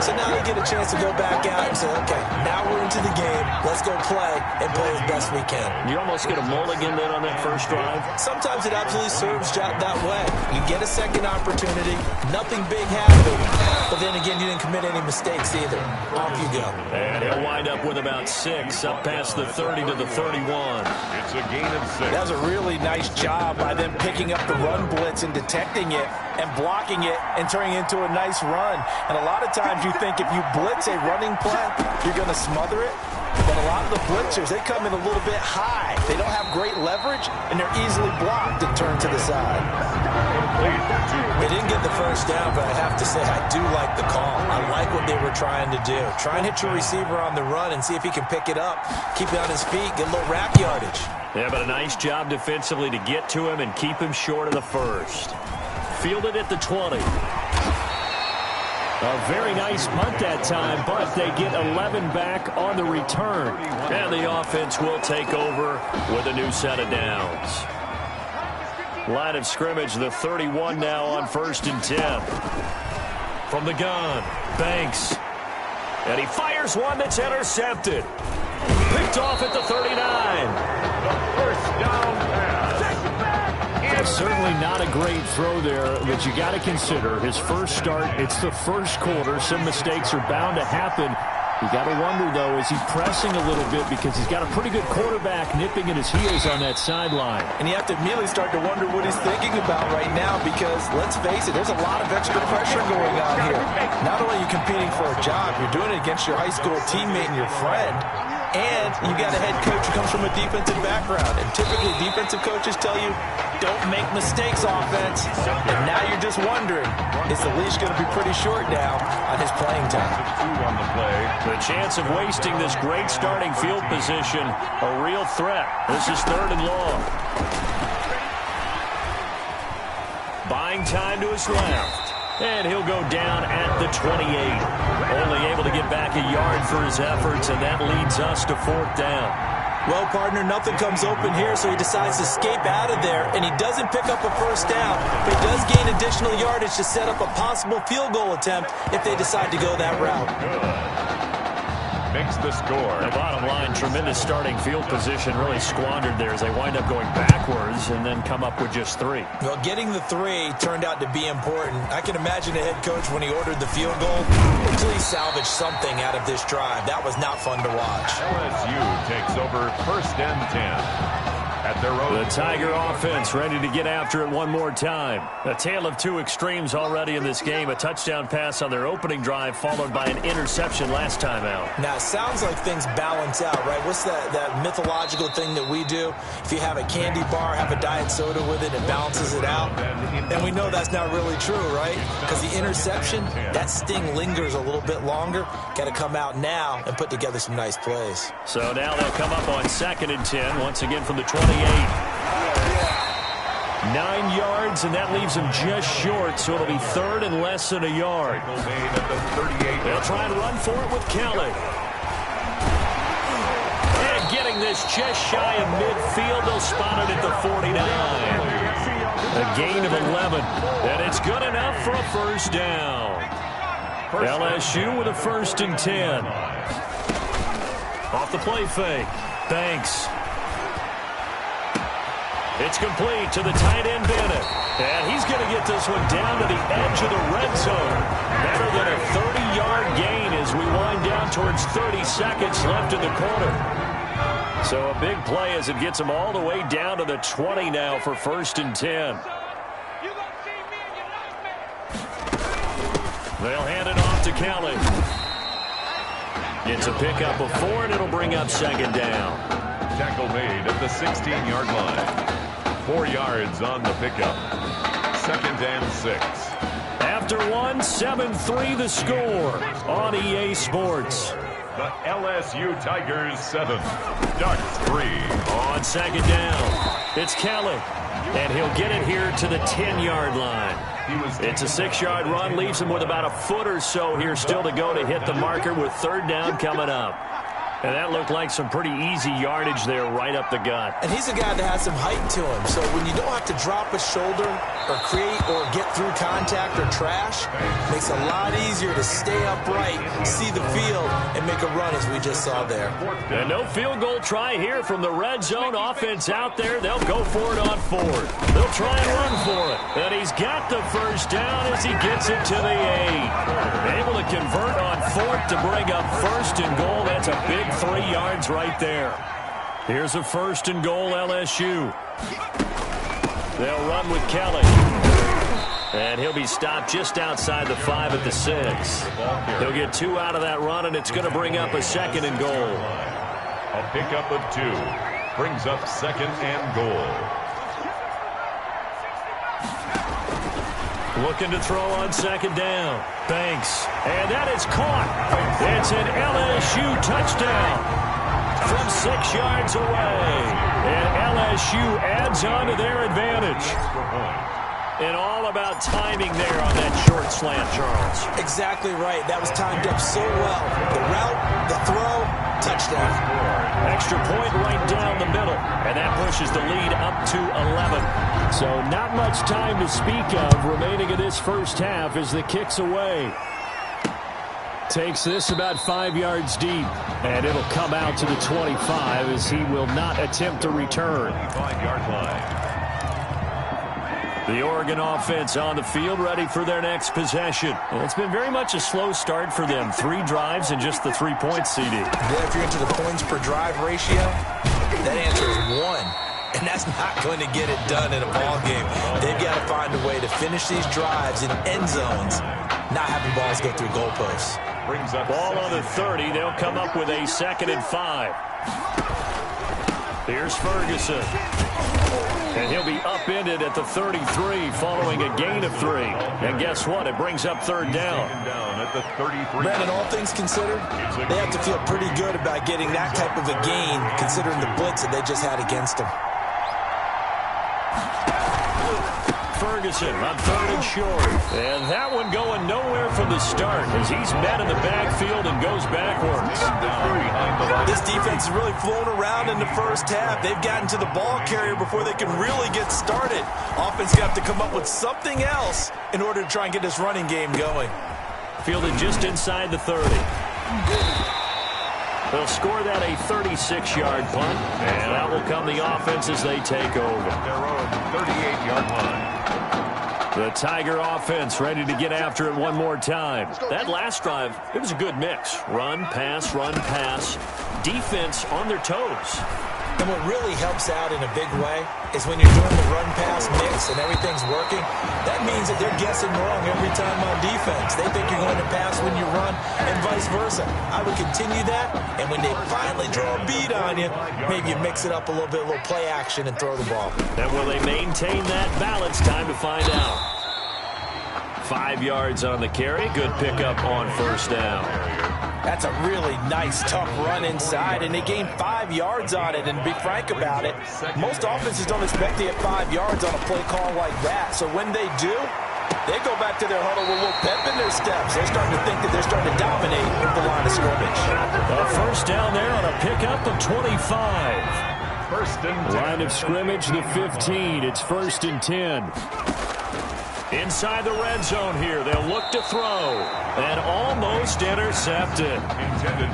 So now they get a chance to go back out and say, okay, now we're into the game. Let's go play and play as best we can. You almost get a mulligan then on that first drive? Sometimes it absolutely serves that way. You get a second opportunity. Nothing big happened. But then again, you didn't commit any mistakes either. Off you go. And he'll wind up with about 6 up past the 30 to the 31. It's a gain of 6. That was a really nice job by them picking up the run blitz and detecting it and blocking it and turning it into a nice run. And a lot of times you think if you blitz a running play, you're going to smother it. But a lot of the blitzers, they come in a little bit high. They don't have great leverage, and they're easily blocked and turned to the side. They didn't get the first down, but I have to say I do like the call. I like what they were trying to do. Try and hit your receiver on the run and see if he can pick it up, keep it on his feet, get a little rack yardage. Yeah, but a nice job defensively to get to him and keep him short of the first. Fielded at the 20. A very nice punt that time, but they get 11 back on the return. And the offense will take over with a new set of downs. Line of scrimmage, the 31 now on 1st and 10. From the gun, Banks. And he fires one that's intercepted. Picked off at the 39. The first down pass. Certainly not a great throw there, but you got to consider his first start. It's the first quarter. Some mistakes are bound to happen. You got to wonder, though, is he pressing a little bit because he's got a pretty good quarterback nipping at his heels on that sideline. And you have to immediately start to wonder what he's thinking about right now because, let's face it, there's a lot of extra pressure going on here. Not only are you competing for a job, you're doing it against your high school teammate and your friend. And you got a head coach who comes from a defensive background. And typically defensive coaches tell you, don't make mistakes, offense. And now you're just wondering, is the leash going to be pretty short now on his playing time? The chance of wasting this great starting field position, a real threat. This is 3rd and long. Buying time to his left. And he'll go down at the 28. Only able to get back a yard for his efforts, and that leads us to 4th down. Well, partner, nothing comes open here, so he decides to escape out of there, and he doesn't pick up a first down, but he does gain additional yardage to set up a possible field goal attempt if they decide to go that route. Makes the score. The bottom line, tremendous starting field position, really squandered there as they wind up going backwards and then come up with just 3. Well, getting the 3 turned out to be important. I can imagine the head coach when he ordered the field goal, please salvage something out of this drive. That was not fun to watch. LSU takes over 1st and 10. At their own. The Tiger offense ready to get after it one more time. A tale of 2 extremes already in this game. A touchdown pass on their opening drive followed by an interception last time out. Now, it sounds like things balance out, right? What's that mythological thing that we do? If you have a candy bar, have a diet soda with it, it balances it out. And we know that's not really true, right? Because the interception, that sting lingers a little bit longer. Got to come out now and put together some nice plays. So now they'll come up on 2nd and 10, once again from the 28. 9 yards, and that leaves them just short, so it'll be 3rd and less than a yard. They'll try and run for it with Kelly. And getting this just shy of midfield, they'll spot it at the 49. A gain of 11, and it's good enough for a first down. LSU with a 1st and 10. Off the play fake, Banks. It's complete to the tight end, Bennett. And he's going to get this one down to the edge of the red zone. Better than a 30-yard gain as we wind down towards 30 seconds left in the quarter. So a big play as it gets him all the way down to the 20 now for 1st and 10. They'll hand it off to Kelly. It's a pickup of 4, and it'll bring up 2nd down. Tackle made at the 16-yard line. 4 yards on the pickup. 2nd and 6. After 1, 7-3 the score on EA Sports. The LSU Tigers 7, Ducks 3. On 2nd down, it's Kelly, and he'll get it here to the 10-yard line. It's a 6-yard run, leaves him with about a foot or so here still to go to hit the marker with 3rd down coming up. And that looked like some pretty easy yardage there right up the gut. And he's a guy that has some height to him. So when you don't have to drop a shoulder or create or get through contact or trash, it makes it a lot easier to stay upright, see the field, and make a run as we just saw there. And no field goal try here from the red zone offense out there. They'll go for it on 4th. They'll try and run for it. And he's got the 1st down as he gets it to the 8. Able to convert on 4th to bring up 1st and goal. That's a big 3 yards right there. Here's a 1st and goal, LSU. They'll run with Kelly. And he'll be stopped just outside the 5 at the 6. He'll get 2 out of that run, and it's going to bring up a 2nd and goal. A pickup of 2 brings up 2nd and goal. Looking to throw on 2nd down. Banks. And that is caught. It's an LSU touchdown from 6 yards away. And LSU adds on to their advantage. And all about timing there on that short slant, Charles. Exactly right. That was timed up so well. The route, the throw, touchdown. Extra point right down the middle. And that pushes the lead up to 11. So not much time to speak of remaining in this 1st half as the kick's away. Takes this about 5 yards deep. And it'll come out to the 25 as he will not attempt to return. 5-yard line. The Oregon offense on the field ready for their next possession. And it's been very much a slow start for them. 3 drives and just the 3 points, CD. Yeah, if you're into the points per drive ratio, that answer is 1. And that's not going to get it done in a ball game. They've got to find a way to finish these drives in end zones, not having balls go through goalposts. Brings up ball on the 30. They'll come up with a 2nd and 5. Here's Ferguson. And he'll be upended at the 33 following a gain of 3. And guess what? It brings up 3rd down. At the 33. Brandon, all things considered, they have to feel pretty good about getting that type of a gain considering the blitz that they just had against them. Ferguson on 3rd and short. And that one going nowhere from the start as he's met in the backfield and goes backwards. This defense is really flown around in the 1st half. They've gotten to the ball carrier before they can really get started. Offense got to come up with something else in order to try and get this running game going. Fielded just inside the 30. They'll score that a 36-yard punt, and out will come the offense as they take over. Their own 38-yard line. The Tiger offense ready to get after it one more time. That last drive, it was a good mix. Run, pass, defense on their toes. And what really helps out in a big way is when you're doing the run-pass mix and everything's working, that means that they're guessing wrong every time on defense. They think you're going to pass when you run and vice versa. I would continue that, and when they finally draw a beat on you, maybe you mix it up a little bit, a little play action, and throw the ball. And will they maintain that balance? Time to find out. 5 yards on the carry. Good pickup on 1st down. That's a really nice, tough run inside, and they gained 5 yards on it. And to be frank about it, most offenses don't expect to get 5 yards on a play call like that. So when they do, they go back to their huddle with a little pep in their steps. They're starting to think that they're starting to dominate the line of scrimmage. A 1st down there on a pickup of 25. 1st and 10. Line of scrimmage, the 15. It's 1st and 10. Inside the red zone here, they'll look to throw. And almost intercepted.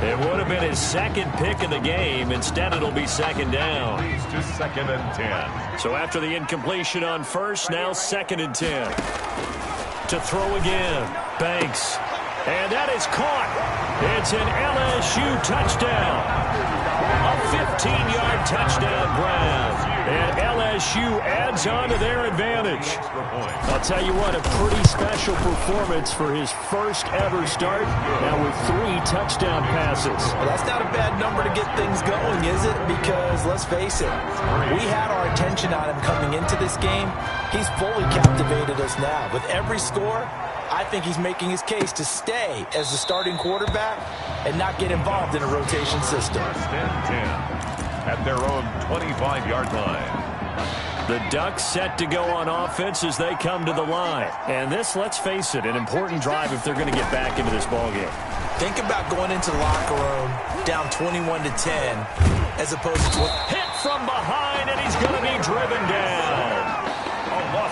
It would have been his second pick of the game. Instead, it'll be second down. To 2nd and 10. So after the incompletion on first, now 2nd and 10. To throw again. Banks. And that is caught. It's an LSU touchdown. A 15-yard touchdown grab. And LSU adds on to their advantage. I'll tell you what, a pretty special performance for his first ever start. Now with 3 touchdown passes. Well, that's not a bad number to get things going, is it? Because, let's face it, we had our attention on him coming into this game. He's fully captivated us now. With every score, I think he's making his case to stay as the starting quarterback and not get involved in a rotation system. 1st and 10 at their own 25-yard line. The Ducks set to go on offense as they come to the line. And this, let's face it, an important drive if they're going to get back into this ballgame. Think about going into the locker room down 21-10 as opposed to hit from behind, and he's going to be driven down.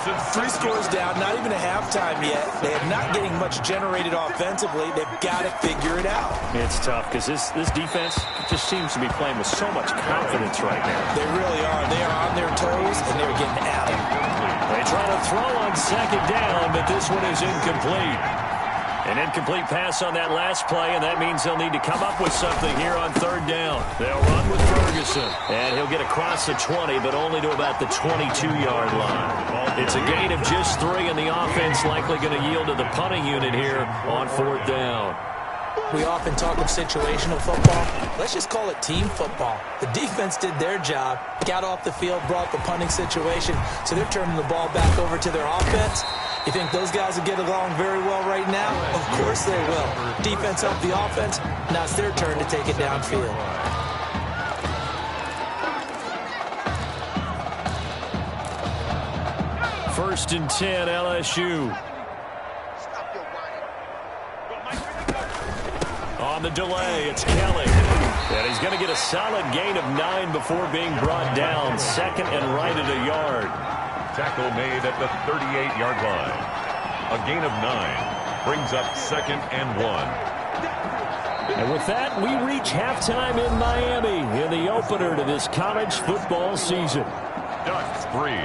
3 scores down, not even a halftime yet. They are not getting much generated offensively. They've got to figure it out. It's tough because this defense just seems to be playing with so much confidence right now. They really are. They are on their toes, and they're getting at it. They try to throw on 2nd down, but this one is incomplete. An incomplete pass on that last play, and that means they'll need to come up with something here on 3rd down. They'll run with Ferguson, and he'll get across the 20, but only to about the 22-yard line. It's a gain of just 3, and the offense likely going to yield to the punting unit here on 4th down. We often talk of situational football. Let's just call it team football. The defense did their job, got off the field, brought the punting situation, so they're turning the ball back over to their offense. You think those guys will get along very well right now? Of course they will. Defense helped the offense. Now it's their turn to take it downfield. First and 10, LSU. On the delay, it's Kelly. And he's going to get a solid gain of 9 before being brought down. 2nd and right at a yard. Tackle made at the 38-yard line. A gain of 9 brings up 2nd and 1. And with that, we reach halftime in Miami in the opener to this college football season. Ducks 3.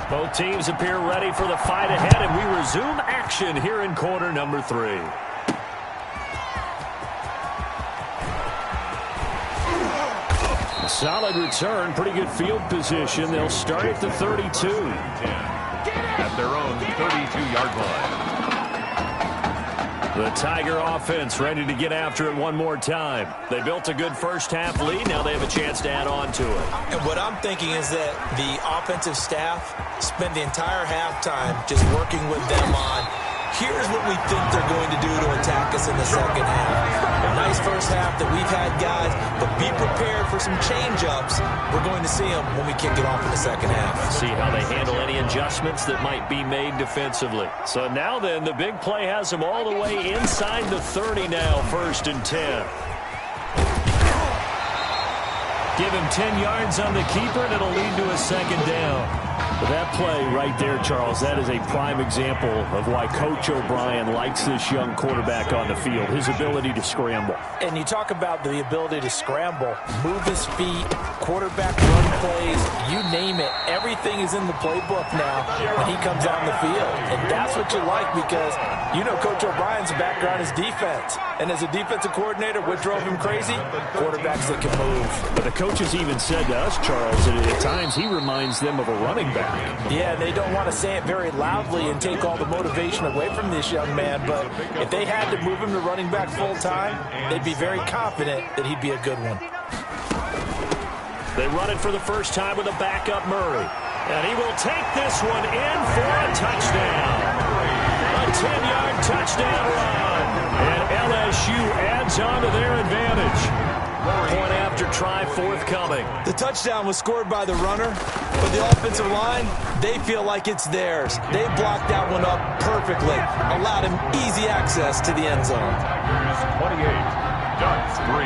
Both teams appear ready for the fight ahead, and we resume action here in quarter number 3. Solid return, pretty good field position. They'll start at the 32. At their own 32-yard line. The Tiger offense ready to get after it one more time. They built a good first-half lead. Now they have a chance to add on to it. And what I'm thinking is that the offensive staff spent the entire halftime just working with them on, here's what we think they're going to do to attack us in the second half. A nice first half that we've had, guys, but be prepared for some change-ups. We're going to see them when we kick it off in the second half. See how they handle any adjustments that might be made defensively. So now then, the big play has them all the way inside the 30 now, 1st and 10. Give him 10 yards on the keeper, and it'll lead to a 2nd down. But that play right there, Charles, that is a prime example of why Coach O'Brien likes this young quarterback on the field, his ability to scramble. And you talk about the ability to scramble, move his feet, quarterback run plays, you name it. Everything is in the playbook now when he comes on the field. And that's what you like because you know Coach O'Brien's background is defense. And as a defensive coordinator, what drove him crazy? Quarterbacks that can move. But the coaches even said to us, Charles, that at times he reminds them of a running back. Yeah, they don't want to say it very loudly and take all the motivation away from this young man, but if they had to move him to running back full time, they'd be very confident that he'd be a good one. They run it for the first time with a backup Murray. And he will take this one in for a touchdown. A 10-yard touchdown run. And LSU adds on to their advantage. Point after try forthcoming. The touchdown was scored by the runner, but the offensive line, they feel like it's theirs. They blocked that one up perfectly, allowed him easy access to the end zone. Tigers 28, Ducks 3.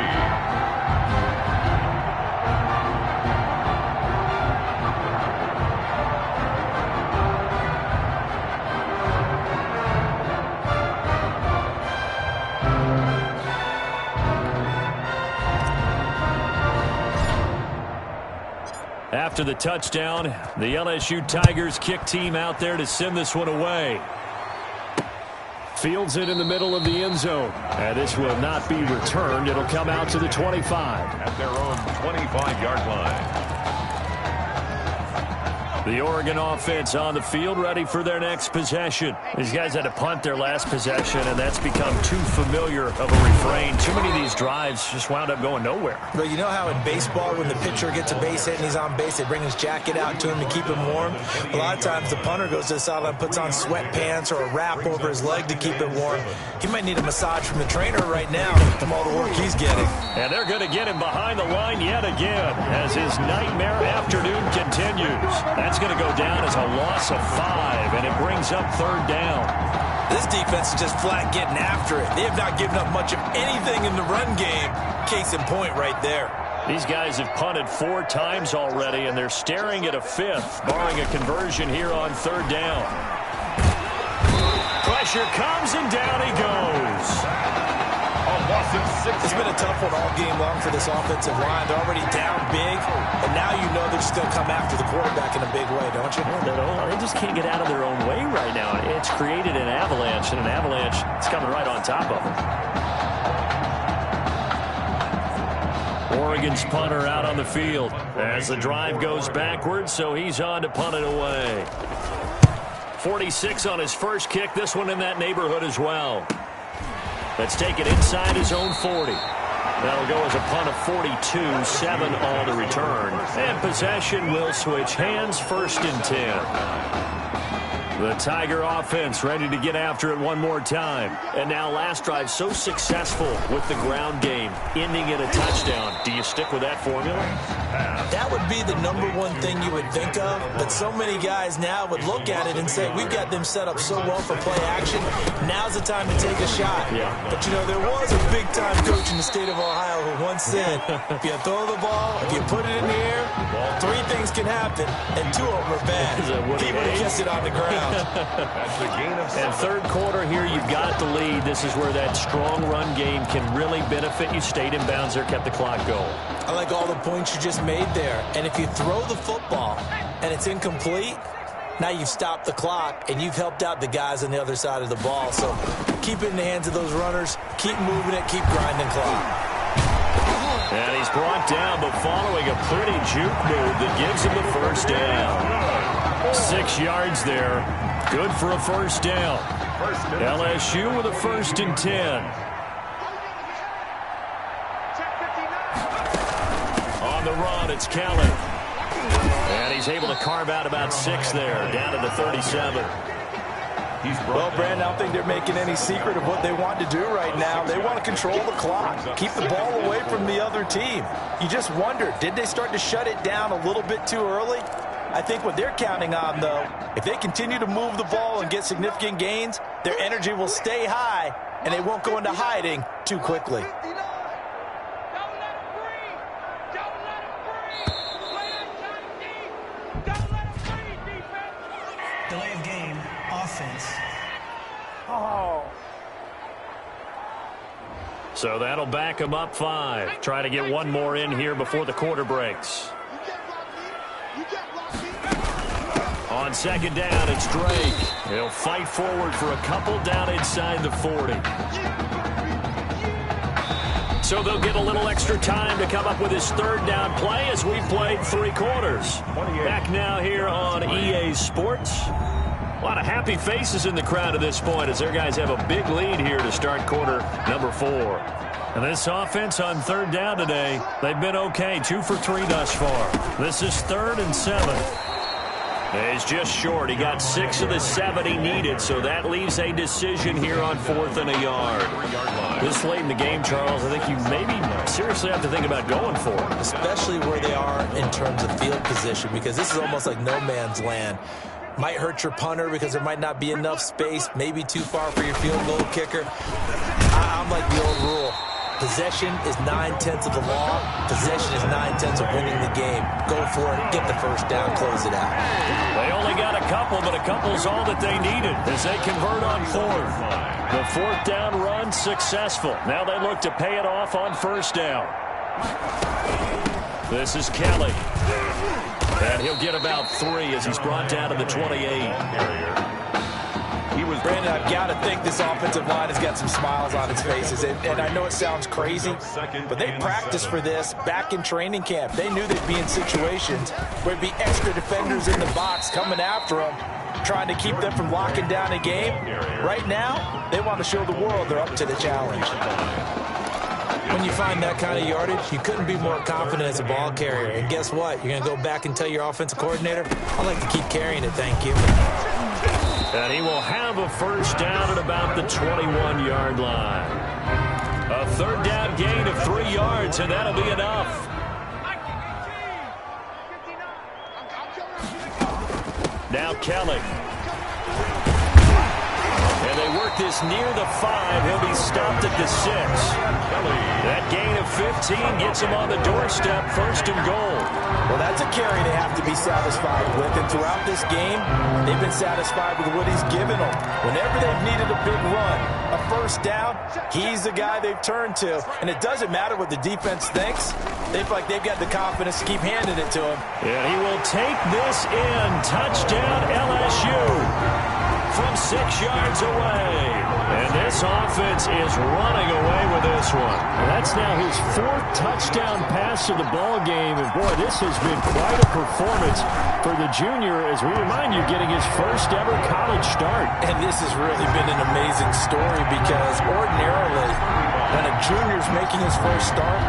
After the touchdown, the LSU Tigers kick team out there to send this one away. Fields it in the middle of the end zone. And this will not be returned. It'll come out to the 25. At their own 25-yard line. The Oregon offense on the field, ready for their next possession. These guys had to punt their last possession, and that's become too familiar of a refrain. Too many of these drives just wound up going nowhere. But you know how in baseball, when the pitcher gets a base hit and he's on base, they bring his jacket out to him to keep him warm? A lot of times the punter goes to the sideline, puts on sweatpants or a wrap over his leg to keep it warm. He might need a massage from the trainer right now from all the work he's getting. And they're going to get him behind the line yet again as his nightmare afternoon continues. That's going to go down as a loss of 5, and it brings up 3rd down. This defense is just flat getting after it. They have not given up much of anything in the run game. Case in point right there. These guys have punted 4 times already, and they're staring at a 5th, barring a conversion here on 3rd down. Pressure comes, and down he goes. It's been a tough one all game long for this offensive line. They're already down big, and now you know they're just going to come after the quarterback in a big way, don't you? Yeah, they just can't get out of their own way right now. It's created an avalanche, and an avalanche is coming right on top of them. Oregon's punter out on the field as the drive goes backwards, so he's on to punt it away. 46 on his first kick, this one in that neighborhood as well. Let's take it inside his own 40. That'll go as a punt of 42, 7 on the return. And possession will switch hands, 1st and 10. The Tiger offense ready to get after it one more time. And now last drive so successful with the ground game, ending in a touchdown. Do you stick with that formula? That would be the #1 thing you would think of, but so many guys now would look at it and say, we've got them set up so well for play action. Now's the time to take a shot. Yeah. But, you know, there was a big-time coach in the state of Ohio who once said, if you throw the ball, if you put it in the air, 3 things can happen, and 2 of them are bad. He would have kept it on the ground. That's the gain of 7. And 3rd quarter here, you've got the lead. This is where that strong run game can really benefit you. Stayed in bounds there, kept the clock going. I like all the points you just made there. And if you throw the football and it's incomplete, now you've stopped the clock and you've helped out the guys on the other side of the ball. So keep it in the hands of those runners. Keep moving it. Keep grinding clock. And he's brought down, but following a pretty juke move that gives him the 1st down. 6 yards there. Good for a 1st down. LSU with a 1st and 10. On the run, it's Kelly. And he's able to carve out about 6 there, down to the 37. Well, Brandon, I don't think they're making any secret of what they want to do right now. They want to control the clock, keep the ball away from the other team. You just wonder, did they start to shut it down a little bit too early? I think what they're counting on, though, if they continue to move the ball and get significant gains, their energy will stay high, and they won't go into hiding too quickly. Delay of game, offense. So that'll back him up 5. Try to get one more in here before the quarter breaks. On 2nd down, it's Drake. He'll fight forward for a couple down inside the 40. So they'll get a little extra time to come up with his 3rd down play as we've played 3 quarters. Back now here on EA Sports. A lot of happy faces in the crowd at this point as their guys have a big lead here to start quarter number 4. And this offense on 3rd down today, they've been okay, 2 for 3 thus far. This is 3rd and 7. He's just short. He got 6 of the 7 he needed, so that leaves a decision here on 4th and a yard. This late in the game, Charles, I think you maybe seriously have to think about going for it. Especially where they are in terms of field position, because this is almost like no man's land. Might hurt your punter because there might not be enough space, maybe too far for your field goal kicker. I'm like the old rule. Possession is 9/10 of the law. Possession is 9/10 of winning the game. Go for it. Get the 1st down. Close it out. They only got a couple, but a couple's all that they needed as they convert on 4th. The 4th down run successful. Now they look to pay it off on 1st down. This is Kelly. And he'll get about 3 as he's brought down to the 28. Brandon, I've got to think this offensive line has got some smiles on its faces. And I know it sounds crazy, but they practiced for this back in training camp. They knew they'd be in situations where there'd be extra defenders in the box coming after them, trying to keep them from locking down a game. Right now, they want to show the world they're up to the challenge. When you find that kind of yardage, you couldn't be more confident as a ball carrier. And guess what? You're going to go back and tell your offensive coordinator, I'd like to keep carrying it, thank you. And he will have a first down at about the 21-yard line. A third down gain of 3 yards, and that'll be enough. Now Kelly. And they work this near the 5. He'll be stopped at the 6. That gain of 15 gets him on the doorstep, 1st and goal. Well, that's a carry they have to be satisfied with. And throughout this game, they've been satisfied with what he's given them. Whenever they've needed a big run, a first down, he's the guy they've turned to. And it doesn't matter what the defense thinks. They feel like they've got the confidence to keep handing it to him. And he will take this in. Touchdown LSU. From 6 yards away. And this offense is running away with this one. And that's now his 4th touchdown pass of the ball game. And boy, this has been quite a performance for the junior, as we remind you, getting his first ever college start. And this has really been an amazing story, because ordinarily, when a junior's making his first start,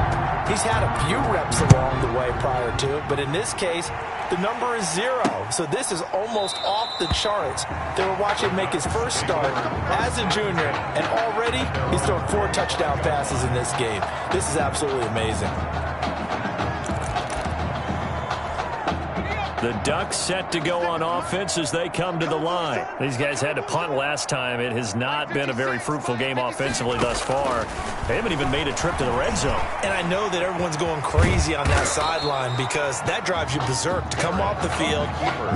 he's had a few reps along the way prior to, but in this case, the number is 0. So this is almost off the charts. They were watching him make his first start as a junior, and already he's thrown 4 touchdown passes in this game. This is absolutely amazing. The Ducks set to go on offense as they come to the line. These guys had to punt last time. It has not been a very fruitful game offensively thus far. They haven't even made a trip to the red zone. And I know that everyone's going crazy on that sideline, because that drives you berserk to come off the field,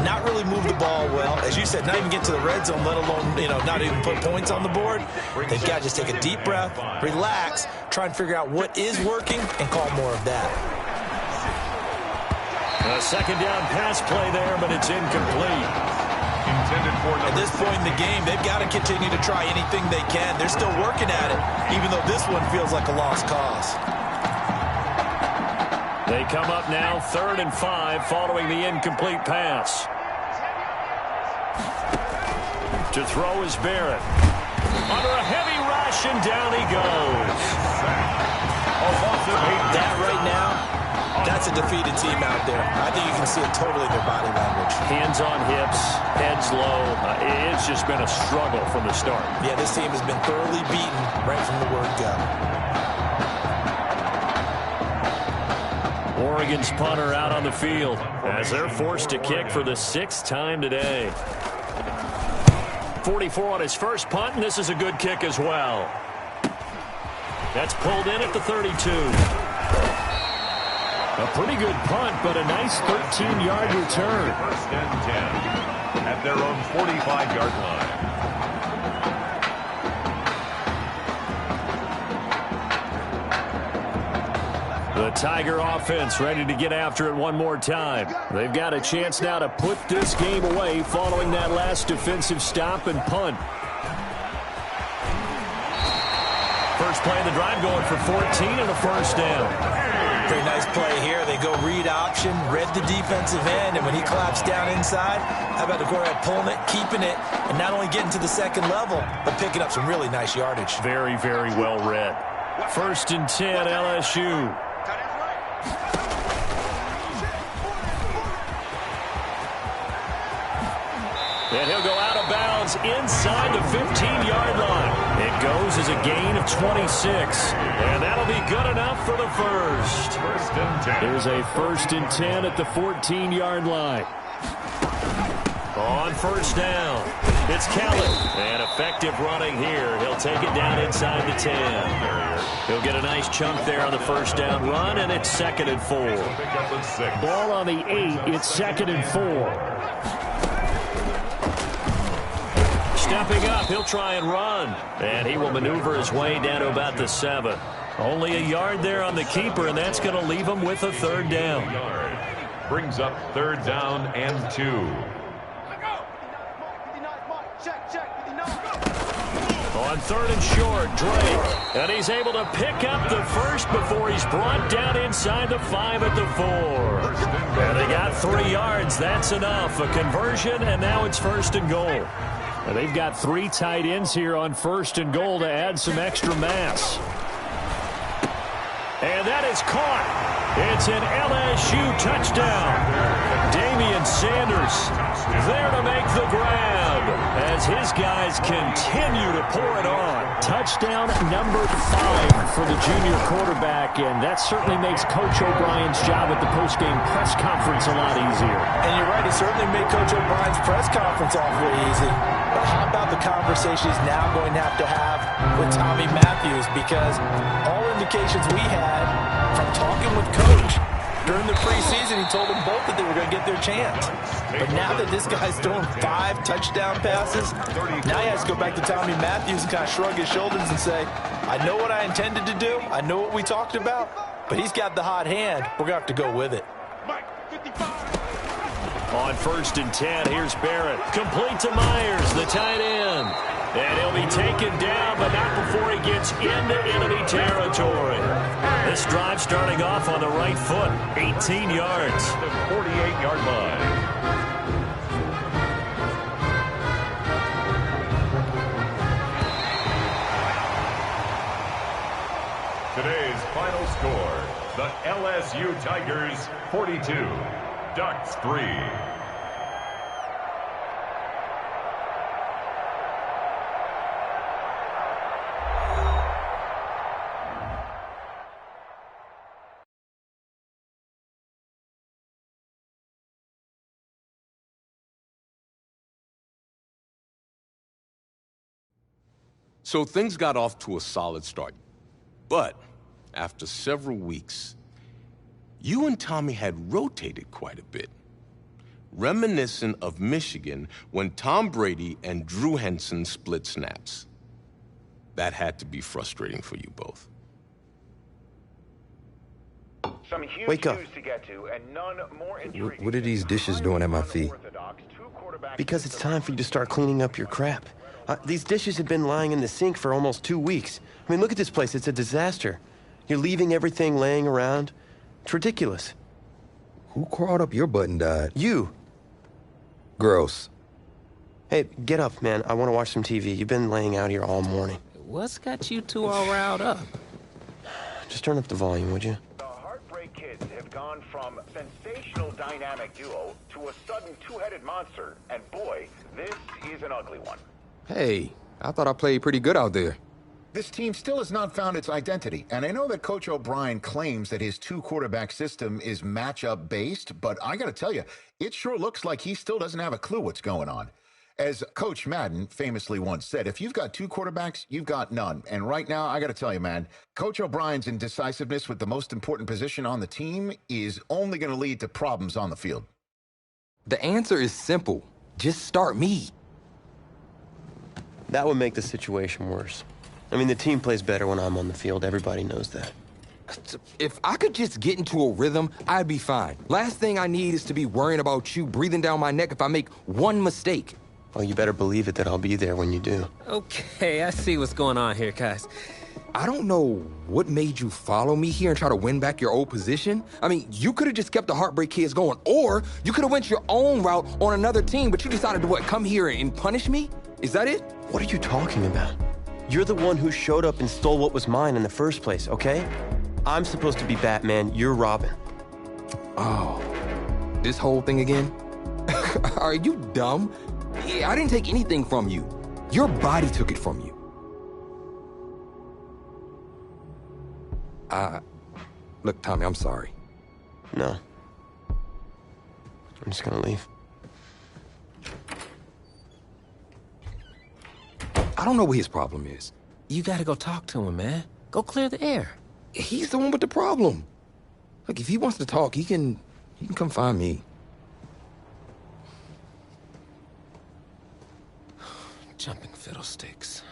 not really move the ball well. As you said, not even get to the red zone, let alone, not even put points on the board. They've got to just take a deep breath, relax, try and figure out what is working, and call more of that. A second down pass play there, but it's incomplete. At this point in the game, they've got to continue to try anything they can. They're still working at it, even though this one feels like a lost cause. They come up now 3rd and 5 following the incomplete pass. To throw is Barrett. Under a heavy rush, and down he goes. That right now, that's a defeated team out there. I think you can see it totally in their body language. Hands on hips, heads low. It's just been a struggle from the start. Yeah, this team has been thoroughly beaten right from the word go. Oregon's punter out on the field as they're forced to kick for the 6th time today. 44 on his first punt, and this is a good kick as well. That's pulled in at the 32. A pretty good punt, but a nice 13-yard return. 1st and 10 at their own 45-yard line. The Tiger offense ready to get after it one more time. They've got a chance now to put this game away following that last defensive stop and punt. First play of the drive going for 14 and a first down. Pretty nice play here. They go read option, read the defensive end, and when he claps down inside, how about the quarterback pulling it, keeping it, and not only getting to the second level, but picking up some really nice yardage. Very, very well read. 1st and 10, LSU. And he'll go out of bounds inside the 15-yard line. It goes as a gain of 26. And that'll be good enough for the first. 1st and 10. There's a 1st and 10 at the 14-yard line. On first down, it's Kelly. And effective running here. He'll take it down inside the 10. He'll get a nice chunk there on the first down run, and it's 2nd and 4. Ball on the 8. It's 2nd and 4. Stepping up, he'll try and run. And he will maneuver his way down to about the 7. Only a yard there on the keeper, and that's going to leave him with a third down. Brings up third down and 2. On third and short, Drake. And he's able to pick up the first before he's brought down inside the 5 at the 4. And they got 3 yards. That's enough. A conversion, and now it's first and goal. And they've got 3 tight ends here on first and goal to add some extra mass. And that is caught. It's an LSU touchdown. Damian Sanders there to make the grab as his guys continue to pour it on. Touchdown number 5 for the junior quarterback, and that certainly makes Coach O'Brien's job at the postgame press conference a lot easier. And you're right, it certainly made Coach O'Brien's press conference awfully easy. But how about the conversation he's now going to have with Tommy Matthews? Because all indications we had from talking with Coach during the preseason, he told them both that they were going to get their chance. But now that this guy's throwing 5 touchdown passes, now he has to go back to Tommy Matthews and kind of shrug his shoulders and say, I know what I intended to do. I know what we talked about. But he's got the hot hand. We're going to have to go with it. On first and 10, here's Barrett. Complete to Myers, the tight end. And he'll be taken down, but not before he gets into enemy territory. This drive starting off on the right foot, 18 yards. The 48-yard line. Today's final score, the LSU Tigers 42, Ducks 3. So things got off to a solid start. But after several weeks, you and Tommy had rotated quite a bit. Reminiscent of Michigan when Tom Brady and Drew Henson split snaps. That had to be frustrating for you both. Some huge Wake up. news to get to, and none more intriguing. What are these dishes doing at my feet? Because it's time for you to start cleaning up your crap. These dishes have been lying in the sink for almost 2 weeks. I mean, look at this place. It's a disaster. You're leaving everything laying around. It's ridiculous. Who crawled up your butt and died? You. Gross. Hey, get up, man. I want to watch some TV. You've been laying out here all morning. What's got you two all riled up? Just turn up the volume, would you? The Heartbreak Kids have gone from sensational dynamic duo to a sudden two-headed monster, and boy, this is an ugly one. Hey, I thought I played pretty good out there. This team still has not found its identity, and I know that Coach O'Brien claims that his 2-quarterback system is matchup based, but I gotta tell you, it sure looks like he still doesn't have a clue what's going on. As Coach Madden famously once said, if you've got 2 quarterbacks, you've got none. And right now, I gotta tell you, man, Coach O'Brien's indecisiveness with the most important position on the team is only gonna lead to problems on the field. The answer is simple. Just start me. That would make the situation worse. I mean, the team plays better when I'm on the field. Everybody knows that. If I could just get into a rhythm, I'd be fine. Last thing I need is to be worrying about you breathing down my neck if I make one mistake. Well, you better believe it that I'll be there when you do. Okay, I see what's going on here, guys. I don't know what made you follow me here and try to win back your old position. I mean, you could have just kept the Heartbreak Kids going, or you could have went your own route on another team, but you decided to what, come here and punish me? Is that it? What are you talking about? You're the one who showed up and stole what was mine in the first place, okay? I'm supposed to be Batman, you're Robin. Oh, this whole thing again? Are you dumb? I didn't take anything from you. Your body took it from you. Look, Tommy, I'm sorry. No. I'm just gonna leave. I don't know what his problem is. You gotta go talk to him, man. Go clear the air. He's the one with the problem. Look, if he wants to talk, he can come find me. Jumping fiddlesticks.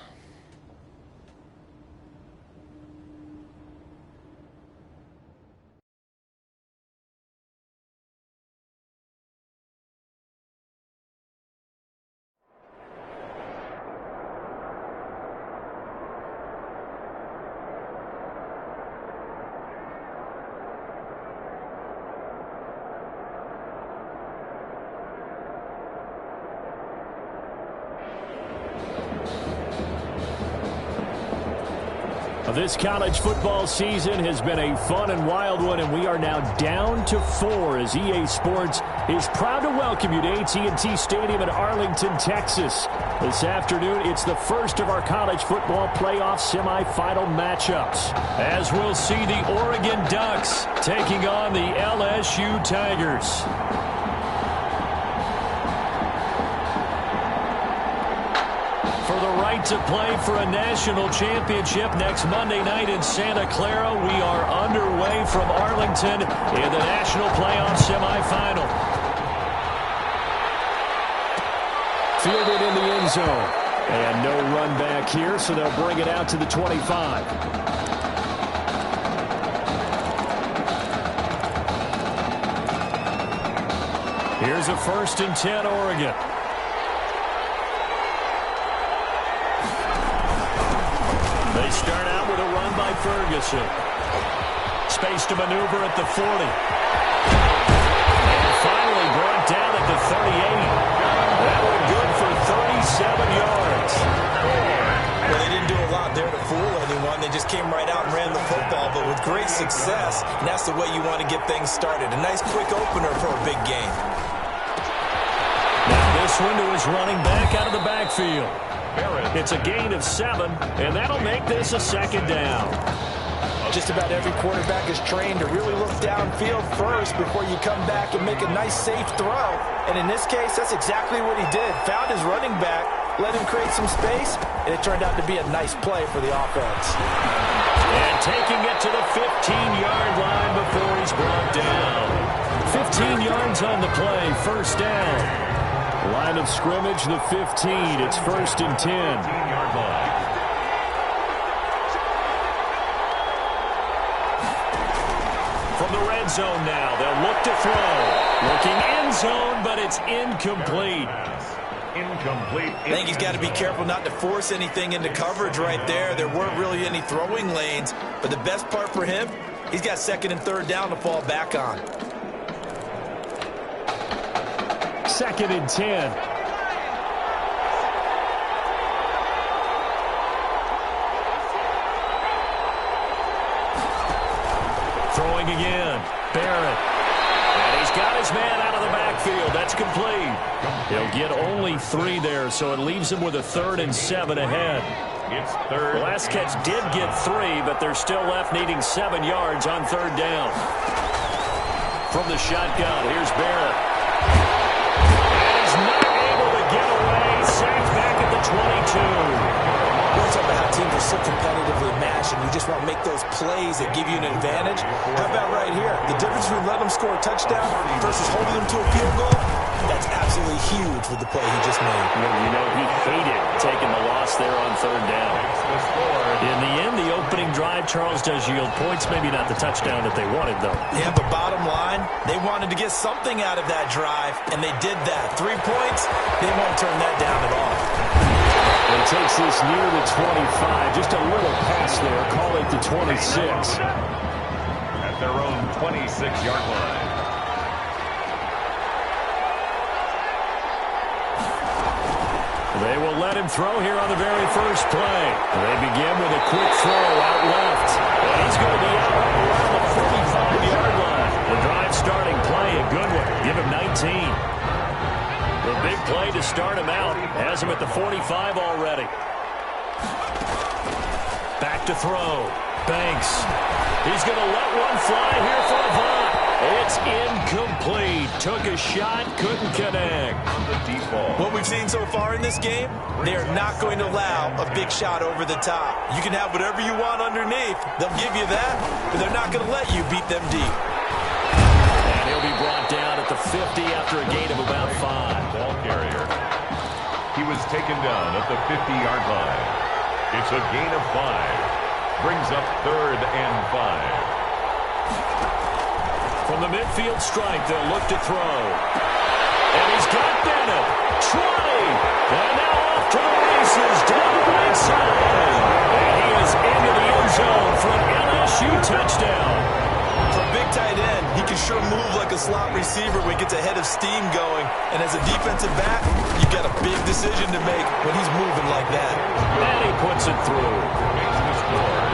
This college football season has been a fun and wild one, and we are now down to 4 as EA Sports is proud to welcome you to AT&T Stadium in Arlington, Texas. This afternoon, it's the first of our college football playoff semifinal matchups, as we'll see the Oregon Ducks taking on the LSU Tigers. To play for a national championship next Monday night in Santa Clara. We are underway from Arlington in the national playoff semifinal. Fielded in the end zone. And no run back here, so they'll bring it out to the 25. Here's a 1st and 10, Oregon. They start out with a run by Ferguson. Space to maneuver at the 40. And finally brought down at the 38. That one good for 37 yards. Well, they didn't do a lot there to fool anyone. They just came right out and ran the football, but with great success. And that's the way you want to get things started. A nice quick opener for a big game. Now this one to his running back out of the backfield. It's a gain of 7, and that'll make this a 2nd down. Just about every quarterback is trained to really look downfield first before you come back and make a nice, safe throw. And in this case, that's exactly what he did. Found his running back, let him create some space, and it turned out to be a nice play for the offense. And taking it to the 15-yard line before he's brought down. 15 yards on the play, 1st down. Line of scrimmage, the 15. It's 1st and 10. 15-yard line. From the red zone now, they'll look to throw. Looking end zone, but it's incomplete. Incomplete. I think he's got to be careful not to force anything into coverage right there. There weren't really any throwing lanes, but the best part for him, he's got 2nd and 3rd down to fall back on. 2nd and 10. Throwing again. Barrett. And he's got his man out of the backfield. That's complete. He'll get only 3 there, so it leaves him with a 3rd and 7 ahead. It's 3rd. The last catch did get 3, but they're still left needing 7 yards on 3rd down. From the shotgun, here's Barrett. Sacked back at the 22. We're talking about how teams are so competitively matched, and you just want to make those plays that give you an advantage. How about right here? The difference between letting them score a touchdown versus holding them to a field goal, that's absolutely huge with the play he just made. You know, he hated taking the loss there on 3rd down. In the end, the opening drive, Charles, does yield points. Maybe not the touchdown that they wanted, though. Yeah, but bottom line, they wanted to get something out of that drive, and they did that. 3 points, they won't turn that down at all. It takes this near the 25. Just a little pass there. Call it the 26. At their own 26-yard line. They will let him throw here on the very first play. They begin with a quick throw out left. And he's going to be out around the 45-yard line. The drive starting play, a good one. Give him 19. The big play to start him out. Has him at the 45 already. Back to throw. Banks. He's going to let one fly here for Avant. It's incomplete. Took a shot, couldn't connect. On the deep ball. What we've seen so far in this game, they are not going to allow a big shot over the top. You can have whatever you want underneath. They'll give you that, but they're not going to let you beat them deep. And he'll be brought down at the 50 after a gain of about 5. Ball carrier. He was taken down at the 50-yard line. It's a gain of 5. Brings up 3rd and 5. From the midfield stripe, they'll look to throw. And he's got Bennett. 20. And now off to the races down the right side. And he is into the end zone for an LSU touchdown. For a big tight end, he can sure move like a slot receiver when he gets a head of steam going. And as a defensive back, you've got a big decision to make when he's moving like that. And he puts it through. Makes the score.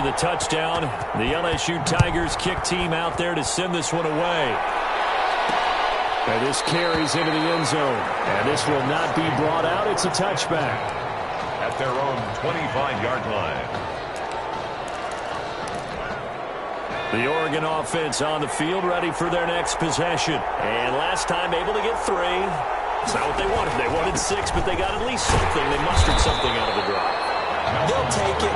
the touchdown. The LSU Tigers kick team out there to send this one away. And this carries into the end zone. And this will not be brought out. It's a touchback. At their own 25-yard line. The Oregon offense on the field, ready for their next possession. And last time able to get 3. It's not what they wanted. They wanted 6, but they got at least something. They mustered something out of the drive. They'll take it.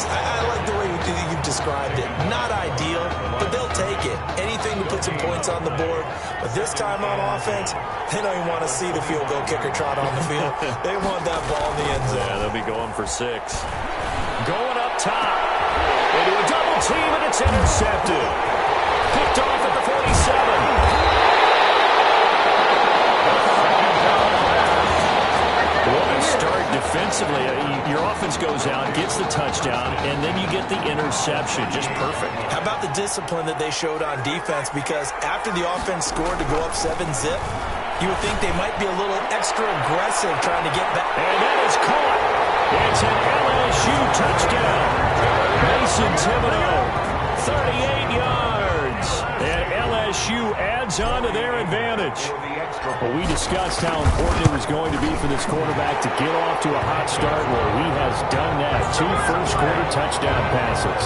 I like the way you've described it. Not ideal, but they'll take it. Anything to put some points on the board. But this time on offense, they don't even want to see the field goal kicker trot on the field. They want that ball in the end zone. Yeah, they'll be going for 6. Going up top. Into a double team, and it's intercepted. Picked off at the 47. What a start defensively. Your offense goes out, gets the touchdown, and then you get the interception. Just perfect. How about the discipline that they showed on defense? Because after the offense scored to go up 7-zip, you would think they might be a little extra aggressive trying to get back. And that is caught. It's an LSU touchdown. Mason Thibodeau, 38 yards. And LSU adds on to their advantage. Well, we discussed how important it was going to be for this quarterback to get off to a hot start. Well, he has done that. 2 first-quarter touchdown passes.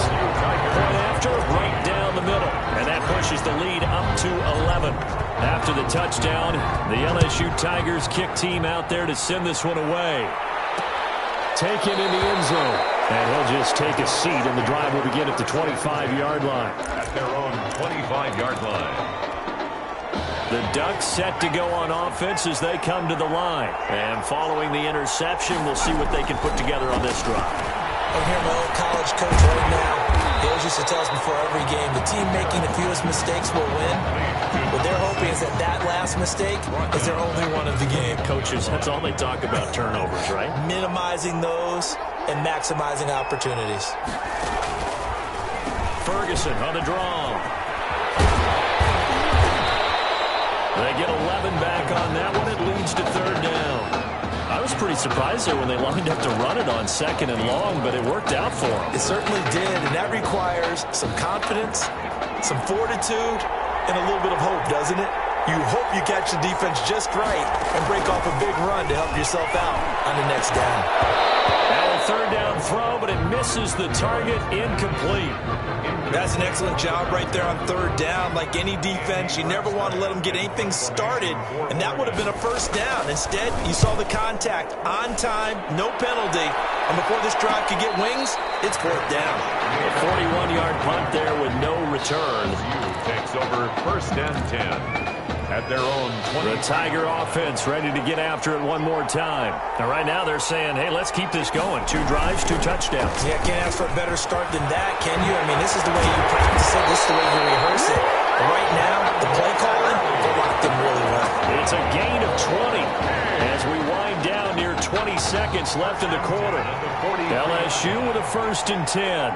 Point after, right down the middle. And that pushes the lead up to 11. After the touchdown, the LSU Tigers kick team out there to send this one away. Taken in the end zone. And he'll just take a seat, and the drive will begin at the 25-yard line. At their own 25-yard line. The Ducks set to go on offense as they come to the line. And following the interception, we'll see what they can put together on this drive. I'm here, my old college coach right now. He always used to tell us before every game, the team making the fewest mistakes will win. What they're hoping is that last mistake is their only one of the game. Coaches, that's all they talk about, turnovers, right? Minimizing those and maximizing opportunities. Ferguson on the draw. They get 11 back on that one. It leads to 3rd down. I was pretty surprised there when they lined up to run it on 2nd and long, but it worked out for them. It certainly did, and that requires some confidence, some fortitude, and a little bit of hope, doesn't it? You hope you catch the defense just right and break off a big run to help yourself out on the next down. Now a 3rd down throw, but it misses the target, incomplete. That's an excellent job right there on 3rd down. Like any defense, you never want to let them get anything started, and that would have been a 1st down. Instead, you saw the contact on time, no penalty, and before this drive could get wings, it's 4th down. A 41-yard punt there with no return. Takes over 1st and 10. At their own 20. The Tiger offense ready to get after it one more time. Now, right now, they're saying, hey, let's keep this going. 2 drives, 2 touchdowns. Yeah, can't ask for a better start than that, can you? I mean, this is the way you practice it. This is the way you rehearse it. But right now, the play calling, they locked in really well. It's a gain of 20 as we wind down near 20 seconds left in the quarter. LSU with a 1st and 10.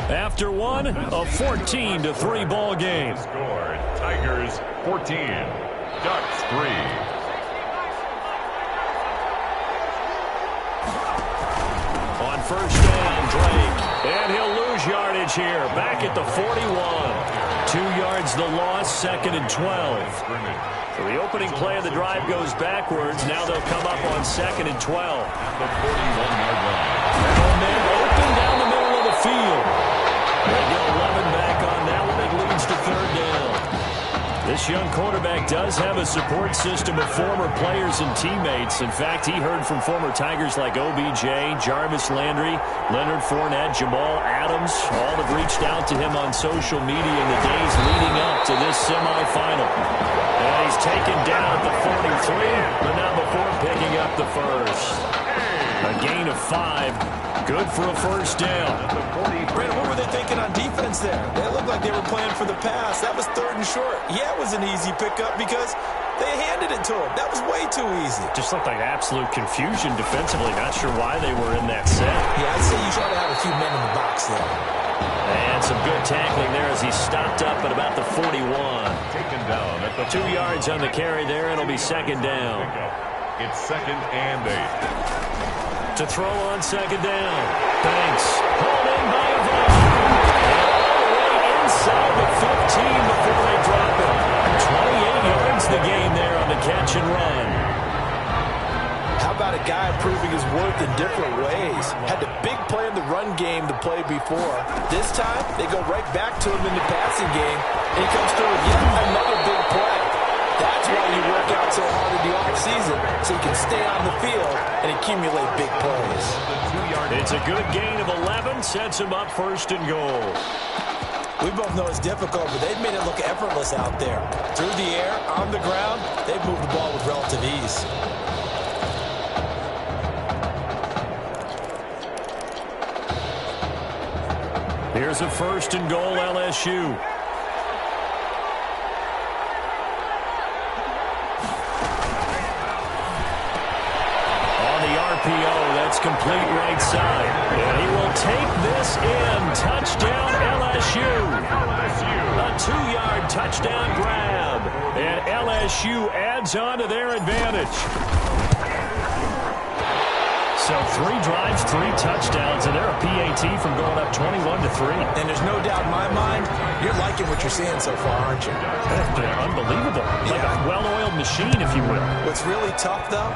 After one, a 14-3 ball game. Scored. Tigers 14, Ducks 3. On 1st down, Drake. And he'll lose yardage here. Back at the 41. 2 yards the loss, 2nd and 12. So the opening play of the drive goes backwards. Now they'll come up on 2nd and 12. The 41-yard line. And then open down the middle of the field. They get 11 back on that one. It leads to 3rd down. This young quarterback does have a support system of former players and teammates. In fact, he heard from former Tigers like OBJ, Jarvis Landry, Leonard Fournette, Jamal Adams. All have reached out to him on social media in the days leading up to this semifinal. And he's taken down at the 43, but not before picking up the 1st. A gain of 5. Good for a 1st down. Brandon, what were they thinking on defense there? They looked like they were playing for the pass. That was 3rd and short. Yeah, it was an easy pickup because they handed it to him. That was way too easy. Just looked like absolute confusion defensively. Not sure why they were in that set. Yeah, I'd say you try to have a few men in the box there. And some good tackling there as he stopped up at about the 41. Taken down at the 2 yards on the carry there. It'll be second down. It's 2nd and 8. To throw on second down. Banks. Pulled in by Yvonne. And all the way inside the 15 before they drop it. 28 yards the gain there on the catch and run. How about a guy proving his worth in different ways? Had the big play in the run game to play before. This time, they go right back to him in the passing game, and he comes through with yet another big play. That's why you work out so hard in the offseason, so you can stay on the field and accumulate big plays. It's a good gain of 11, sets him up 1st and goal. We both know it's difficult, but they've made it look effortless out there. Through the air, on the ground, they've moved the ball with relative ease. Here's a 1st and goal, LSU. RPO, that's complete right side. And he will take this in. Touchdown, LSU. A 2-yard touchdown grab. And LSU adds on to their advantage. So 3 drives, 3 touchdowns, and they're a PAT from going up 21-3. And there's no doubt in my mind, you're liking what you're seeing so far, aren't you? That's been unbelievable. Like a well-oiled machine, if you will. What's really tough, though,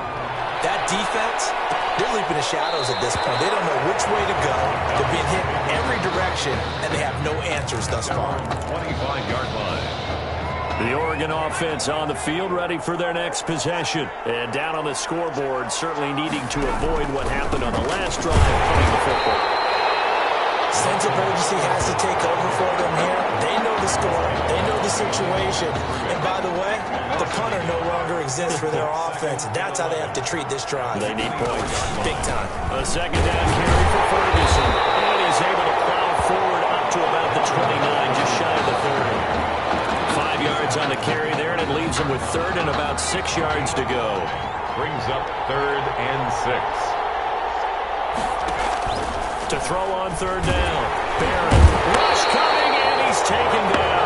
that defense, they're leaping the shadows at this point. They don't know which way to go. They're being hit in every direction, and they have no answers thus far. 25-yard line. The Oregon offense on the field, ready for their next possession. And down on the scoreboard, certainly needing to avoid what happened on the last drive, punting the football. Sense of urgency has to take over for them here. They know the score. They know the situation. And by the way, the punter no longer exists for their offense. That's how they have to treat this drive. They need points. Big time. A 2nd down carry for Ferguson. And he's able to plow forward up to about the 29, just shy of the 30. 5 yards on the carry there, and it leaves him with 3rd and about 6 yards to go. Brings up 3rd and 6. To throw on 3rd down. Barron. Rush coming, and he's taken down.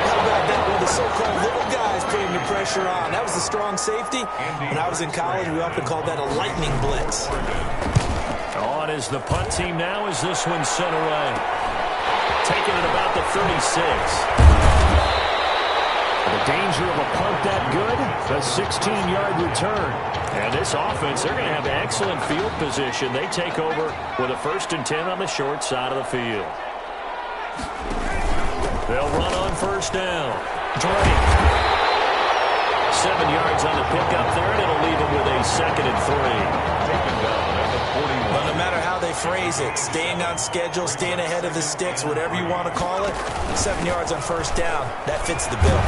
How about that one? The so-called little guys putting the pressure on. That was the strong safety. When I was in college, we often called that a lightning blitz. On is the punt team now as this one's sent away. Taking it about the 36. The danger of a punt that good, a 16-yard return. And this offense, they're going to have excellent field position. They take over with a 1st and 10 on the short side of the field. They'll run on 1st down. Drake. 7 yards on the pickup there, and it'll leave him with a 2nd and 3. Taken down at the 41. Well, no matter how they phrase it, staying on schedule, staying ahead of the sticks, whatever you want to call it, 7 yards on 1st down, that fits the bill.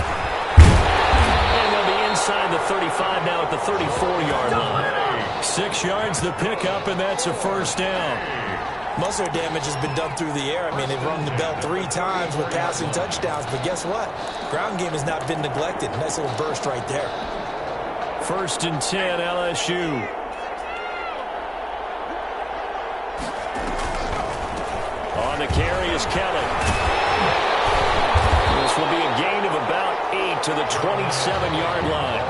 And they'll be inside the 35 now at the 34-yard line. 6 yards the pickup, and that's a 1st down. Most of their damage has been done through the air. I mean, they've rung the bell 3 times with passing touchdowns, but guess what? Ground game has not been neglected. Nice little burst right there. 1st and 10, LSU. On the carry is Kelly. This will be a gain of about 8 to the 27-yard line.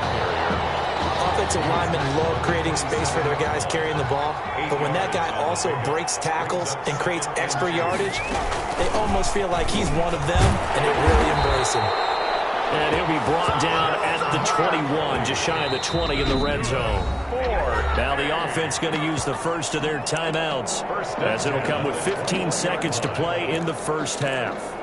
Offensive linemen love creating space for their guys carrying the ball, but when that guy also breaks tackles and creates extra yardage, they almost feel like he's one of them, and they really embrace him. And he'll be brought down at the 21, just shy of the 20 in the red zone. Now the offense going to use the first of their timeouts, as it'll come with 15 seconds to play in the 1st half.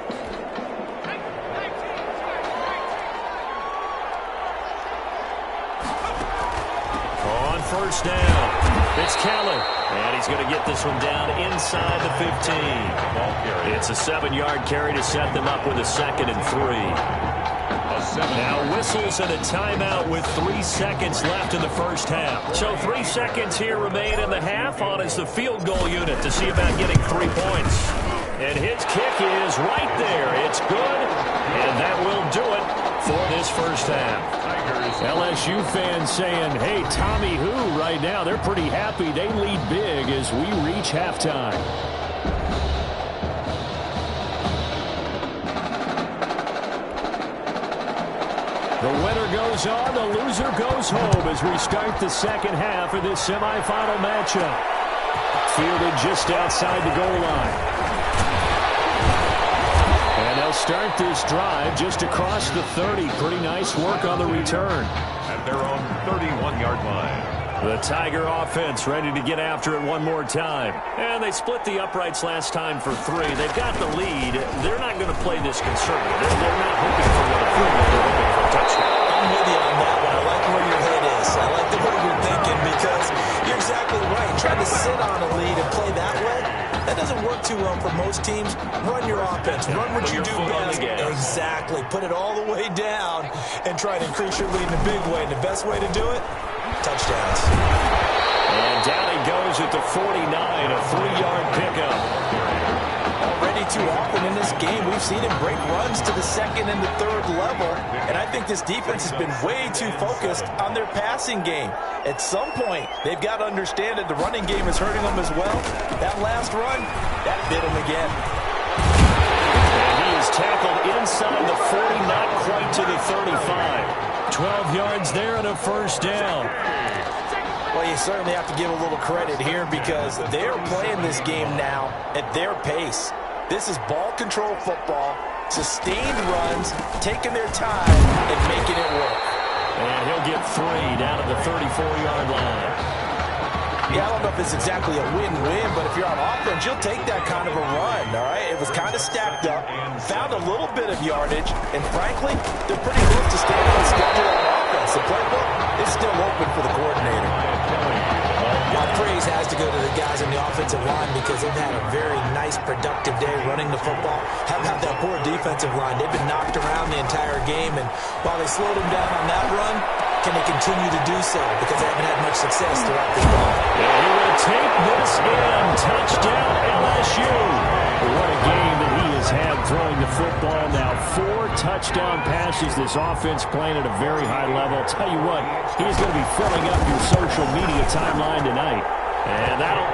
On 1st down, it's Kelly, and he's going to get this one down inside the 15. It's a 7-yard carry to set them up with a 2nd and 3. Now whistles and a timeout with 3 seconds left in the 1st half. So 3 seconds here remain in the half. On is the field goal unit to see about getting 3 points. And his kick is right there. It's good, and that will do it for this 1st half. LSU fans saying, hey, Tommy who right now, they're pretty happy. They lead big as we reach halftime. The winner goes on, the loser goes home as we start the second half of this semifinal matchup. Fielded just outside the goal line. And they'll start this drive just across the 30. Pretty nice work on the return. At their own 31-yard line. The Tiger offense ready to get after it one more time. And they split the uprights last time for 3. They've got the lead. They're not going to play this conservative. They're not hoping for what they're hoping for a touchdown. I'm with you on that one. I like where your head is. I like the way you're thinking because you're exactly right. Trying to sit on a lead and play that way, that doesn't work too well for most teams. Run your offense. Run what you do best. Exactly. Put it all the way down and try to increase your lead in a big way. And the best way to do it, touchdowns. And down he goes at the 49, a 3-yard pickup. Already too often in this game, we've seen him break runs to the second and the third level. And I think this defense has been way too focused on their passing game. At some point, they've got to understand that the running game is hurting them as well. That last run, that bit him again. And he is tackled inside the 40, not quite to the 35. 12 yards there and a first down. Well, you certainly have to give a little credit here because they're playing this game now at their pace. This is ball control football, sustained runs, taking their time, and making it work. And he'll get 3 down at the 34-yard line. Yeah, I don't know if it's exactly a win-win, but if you're on offense, you'll take that kind of a run, all right? It was kind of stacked up, found a little bit of yardage, and frankly, they're pretty close to staying on schedule on offense. The playbook is still open for the coordinator. Well, praise has to go to the guys on the offensive line because they've had a very nice, productive day running the football. How about that poor defensive line? They've been knocked around the entire game, and while they slowed them down on that run, can they continue to do so? Because they haven't had much success throughout this ball. And he will take this in. Touchdown, LSU. What a game that he has had throwing the football now. 4 touchdown passes. This offense playing at a very high level. Tell you what, he's going to be filling up your social media timeline tonight. And that'll